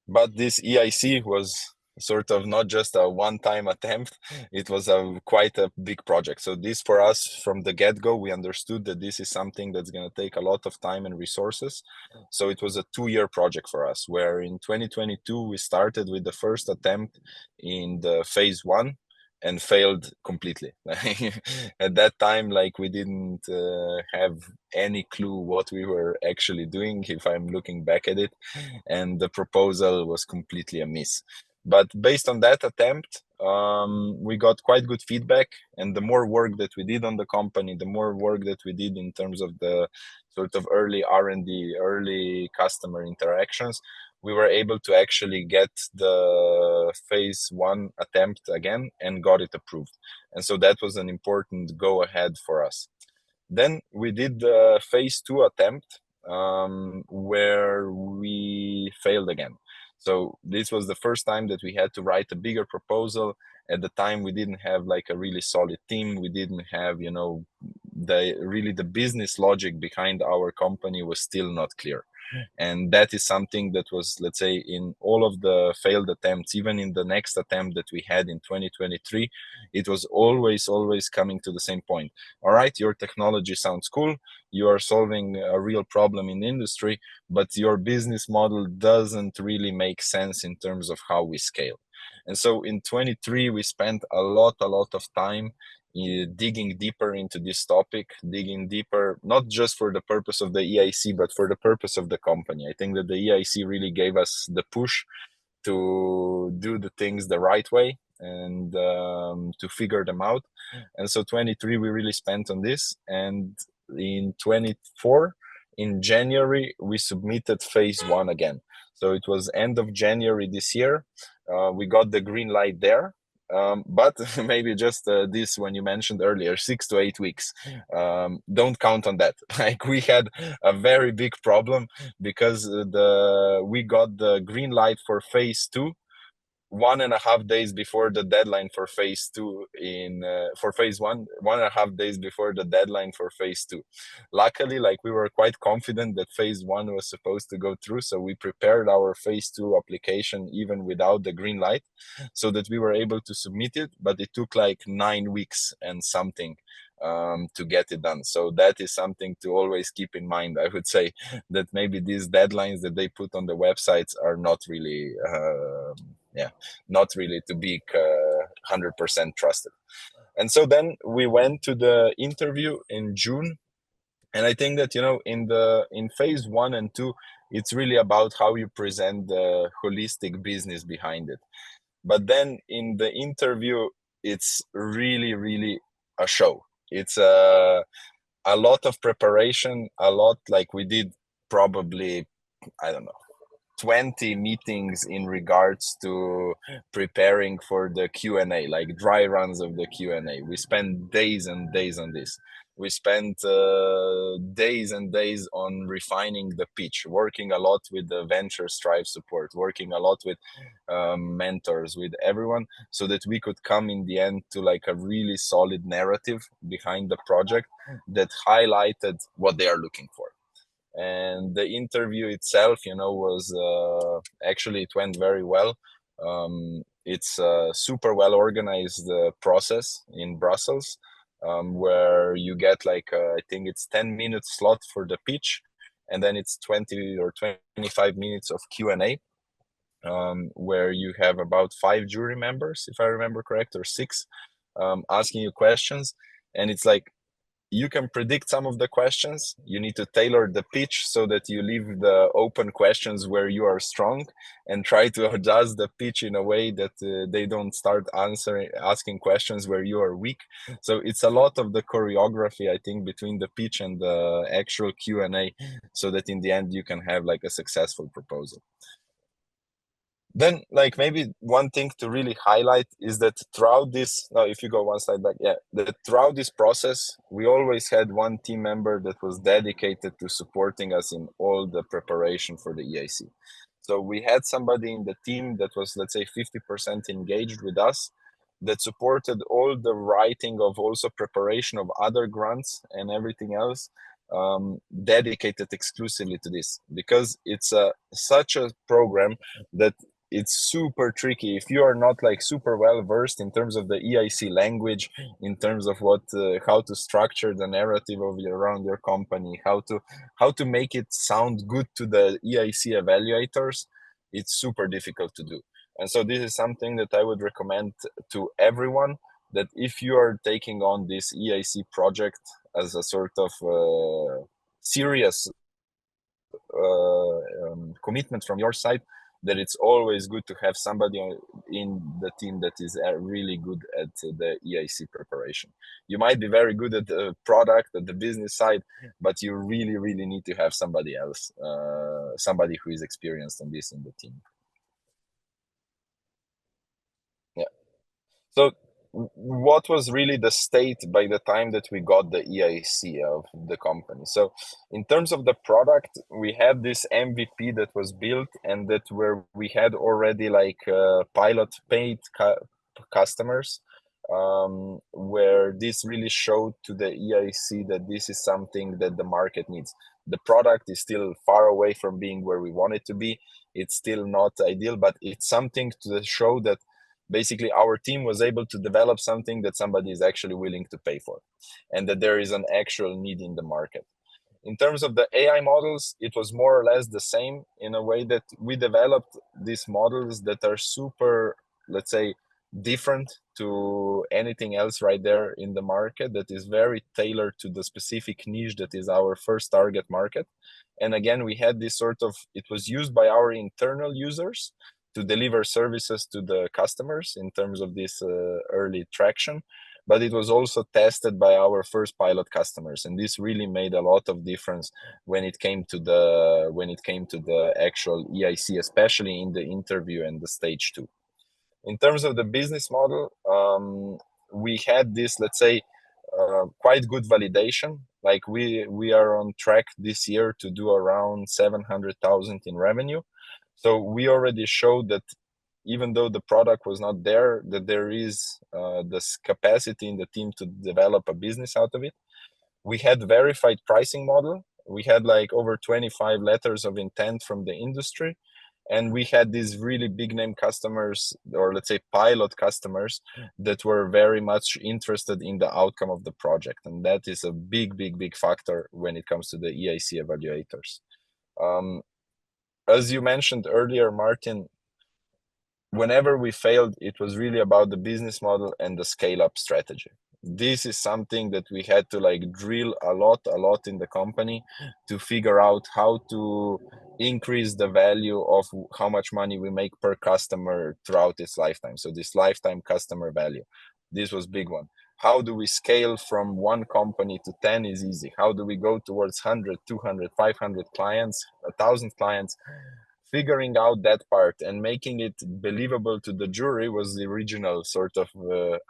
But this EIC was sort of not just a one-time attempt, it was quite a big project. So this, for us, from the get-go, we understood that this is something that's going to take a lot of time and resources. So it was a 2-year project for us, where in 2022 we started with the first attempt in the phase 1 and failed completely. At that time, like, we didn't have any clue what we were actually doing, if I'm looking back at it, and the proposal was completely a miss. But based on that attempt, we got quite good feedback, and the more work that we did on the company, the more work that we did in terms of the sort of early R&D, early customer interactions, we were able to actually get the phase 1 attempt again and got it approved. And so that was an important go ahead for us. Then we did the phase 2 attempt, where we failed again. So this was the first time that we had to write a bigger proposal. At the time, we didn't have like a really solid team. We didn't have, you know, the business logic behind our company was still not clear. And that is something that was, let's say, in all of the failed attempts, even in the next attempt that we had in 2023, it was always coming to the same point. All right, your technology sounds cool, you are solving a real problem in the industry, but your business model doesn't really make sense in terms of how we scale. And so in 23, we spent a lot of time digging deeper into this topic, digging deeper, not just for the purpose of the EIC, but for the purpose of the company. I think that the EIC really gave us the push to do the things the right way and to figure them out. And so 23, we really spent on this. And in 24, in January, we submitted phase 1 again. So it was end of January this year. We got the green light there. But maybe just this, when you mentioned earlier, 6 to 8 weeks, don't count on that. Like, we had a very big problem because we got the green light for phase 2 1.5 days before the deadline for phase 2 for phase 1, 1.5 days before the deadline for phase 2. Luckily, like, we were quite confident that phase 1 was supposed to go through, so we prepared our phase 2 application even without the green light, so that we were able to submit it, but it took like 9 weeks and something to get it done. So that is something to always keep in mind. I would say that maybe these deadlines that they put on the websites are not really not really to be 100% trusted. And so then we went to the interview in June, and I think that, you know, in phase 1 and 2, it's really about how you present the holistic business behind it. But then in the interview, it's really a show. It's a lot of preparation, like we did probably, I don't know, 20 meetings in regards to preparing for the Q&A, like dry runs of the Q&A. We spent days and days on this. We spent days and days on refining the pitch, working a lot with the venture strive support, working a lot with mentors, with everyone, so that we could come in the end to like a really solid narrative behind the project that highlighted what they are looking for. And the interview itself, you know, was actually, it went very well. It's a super well organized process in Brussels, where you get like I think it's 10-minute slot for the pitch, and then it's 20 or 25 minutes of Q&A, where you have about 5 jury members, if I remember correct, or 6, asking you questions. And it's like, you can predict some of the questions. You need to tailor the pitch so that you leave the open questions where you are strong, and try to adjust the pitch in a way that they don't start asking questions where you are weak. So it's a lot of the choreography, I think, between the pitch and the actual Q&A, so that in the end you can have like a successful proposal. Then, like, maybe one thing to really highlight is that throughout this, now if you go one slide back, that throughout this process, we always had one team member that was dedicated to supporting us in all the preparation for the EIC. So we had somebody in the team that was, let's say, 50% engaged with us, that supported all the writing of also preparation of other grants and everything else, dedicated exclusively to this, because it's such a program that it's super tricky if you are not like super well versed in terms of the EIC language, in terms of what how to structure the narrative of around your company, how to make it sound good to the EIC evaluators. It's super difficult to do. And so this is something that I would recommend to everyone, that if you are taking on this EIC project as a sort of serious commitment from your side, that it's always good to have somebody in the team that is really good at the EIC preparation. You might be very good at the product, at the business side, but you really, really need to have somebody else, somebody who is experienced on this in the team. Yeah. So what was really the state by the time that we got the EIC of the company? So in terms of the product, we had this MVP that was built, and that where we had already like pilot paid customers, where this really showed to the EIC that this is something that the market needs. The product is still far away from being where we want it to be. It's still not ideal, but it's something to show that basically our team was able to develop something that somebody is actually willing to pay for, and that there is an actual need in the market. In terms of the AI models, it was more or less the same, in a way that we developed these models that are super, let's say, different to anything else right there in the market, that is very tailored to the specific niche that is our first target market. And again, we had this sort of, it was used by our internal users to deliver services to the customers in terms of this early traction, but it was also tested by our first pilot customers, and this really made a lot of difference when it came to the actual EIC, especially in the interview and the stage 2. In terms of the business model, we had this, let's say, quite good validation. Like we are on track this year to do around 700,000 in revenue. So we already showed that even though the product was not there, that there is this capacity in the team to develop a business out of it. We had verified pricing model. We had like over 25 letters of intent from the industry. And we had these really big name customers, or let's say pilot customers, that were very much interested in the outcome of the project. And that is a big, big, big factor when it comes to the EIC evaluators. As you mentioned earlier, Martin, whenever we failed, it was really about the business model and the scale-up strategy. This is something that we had to like drill a lot in the company to figure out how to increase the value of how much money we make per customer throughout its lifetime. So this lifetime customer value, this was big one. How do we scale from 1 company to 10 is easy. How do we go towards 100, 200, 500 clients, 1,000 clients? Figuring out that part and making it believable to the jury was the original sort of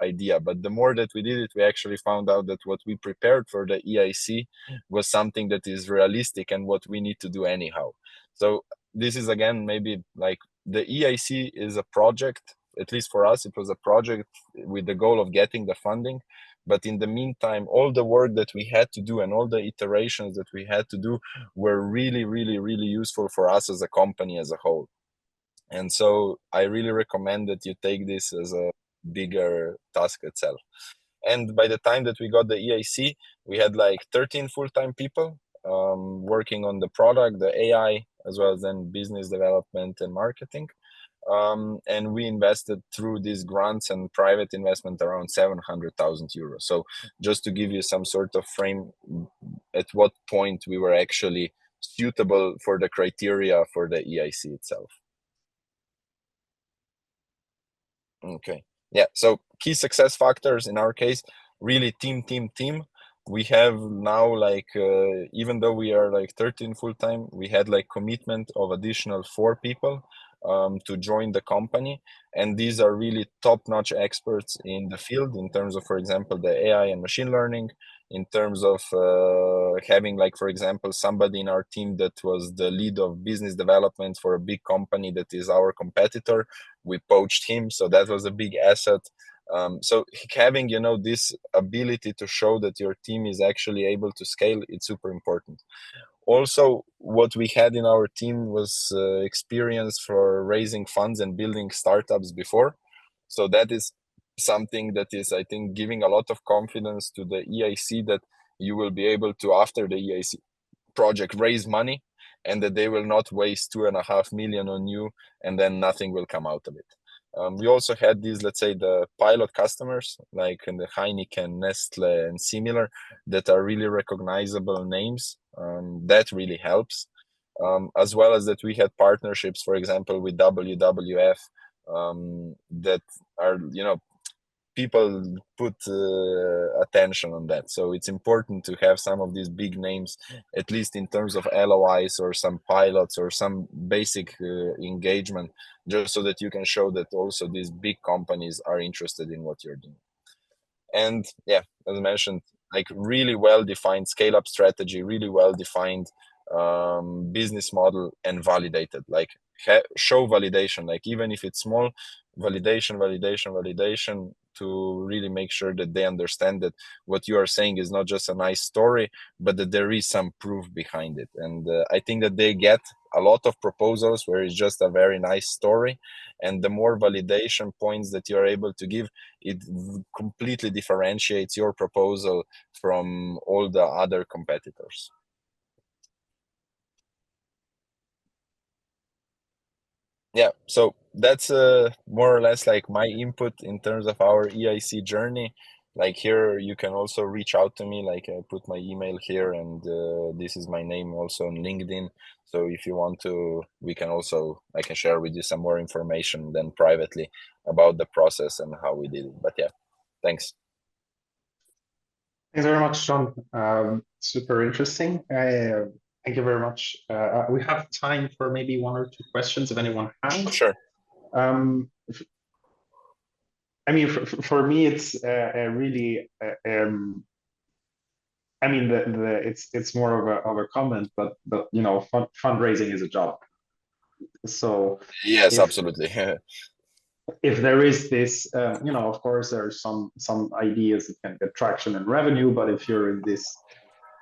idea. But the more that we did it, we actually found out that what we prepared for the EIC was something that is realistic and what we need to do anyhow. So this is, again, maybe like the EIC is a project. At least for us, it was a project with the goal of getting the funding. But in the meantime, all the work that we had to do and all the iterations that we had to do were really, really, really useful for us as a company as a whole. And so I really recommend that you take this as a bigger task itself. And by the time that we got the EIC, we had like 13 full-time people working on the product, the AI, as well as then business development and marketing. And we invested through these grants and private investment around 700,000 euros. So just to give you some sort of frame at what point we were actually suitable for the criteria for the EIC itself. Okay. Yeah. So key success factors in our case, really team. We have now like, even though we are like 13 full-time, we had like commitment of additional 4 people to join the company. And these are really top-notch experts in the field in terms of, for example, the AI and machine learning, in terms of having like, for example, somebody in our team that was the lead of business development for a big company that is our competitor. We poached him, so that was a big asset. So having, you know, this ability to show that your team is actually able to scale, it's super important. Also, what we had in our team was experience for raising funds and building startups before. So that is something that is, I think, giving a lot of confidence to the EIC that you will be able to, after the EIC project, raise money, and that they will not waste 2.5 million on you and then nothing will come out of it. We also had these, let's say, the pilot customers, like in the Heineken, Nestle, and similar, that are really recognizable names. That really helps. As well as that we had partnerships, for example, with WWF, that are, you know, people put attention on that. So it's important to have some of these big names, at least in terms of LOIs or some pilots or some basic engagement, just so that you can show that also these big companies are interested in what you're doing. And yeah, as I mentioned, like really well-defined scale-up strategy, really well-defined business model, and validated, like show validation, like even if it's small, validation to really make sure that they understand that what you are saying is not just a nice story, but that there is some proof behind it. And I think that they get a lot of proposals where it's just a very nice story, and the more validation points that you're able to give, it completely differentiates your proposal from all the other competitors. Yeah, so that's more or less like my input in terms of our EIC journey. Like here, you can also reach out to me, like I put my email here, and this is my name also on LinkedIn. So if you want to, we can also, I can share with you some more information then privately about the process and how we did it. But yeah, thanks. Thanks very much, Jon. Super interesting. Thank you very much. We have time for maybe 1 or 2 questions if anyone has. Sure. I mean, for me, it's really. I mean, it's more of a comment, but you know, fundraising is a job. So yes, absolutely. If there is this, you know, of course, there are some ideas that can get traction and revenue, but if you're in this,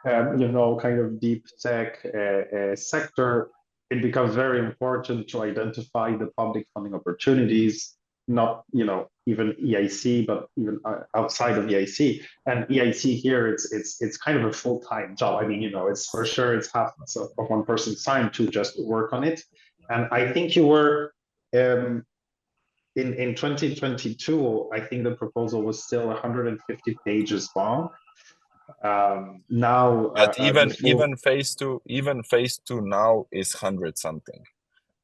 you know, kind of deep tech sector, it becomes very important to identify the public funding opportunities, not, you know, even EIC, but even outside of EIC. And EIC here, it's kind of a full-time job. I mean, you know, it's for sure it's half of one person's time to just work on it. And I think you were in 2022, I think the proposal was still 150 pages long. Now, but even phase two now is 100 something.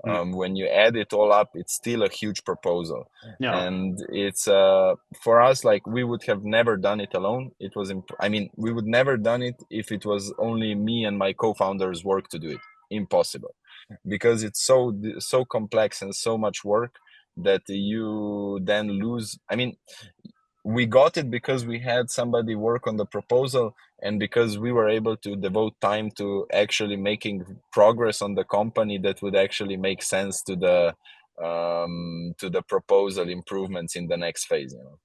When you add it all up, it's still a huge proposal. Yeah. And it's for us, like we would have never done it alone. It was I mean, we would never done it if it was only me and my co-founders work to do it. Impossible, because it's so complex and so much work that you then lose. I mean, we got it because we had somebody work on the proposal, and because we were able to devote time to actually making progress on the company that would actually make sense to the proposal improvements in the next phase, you know.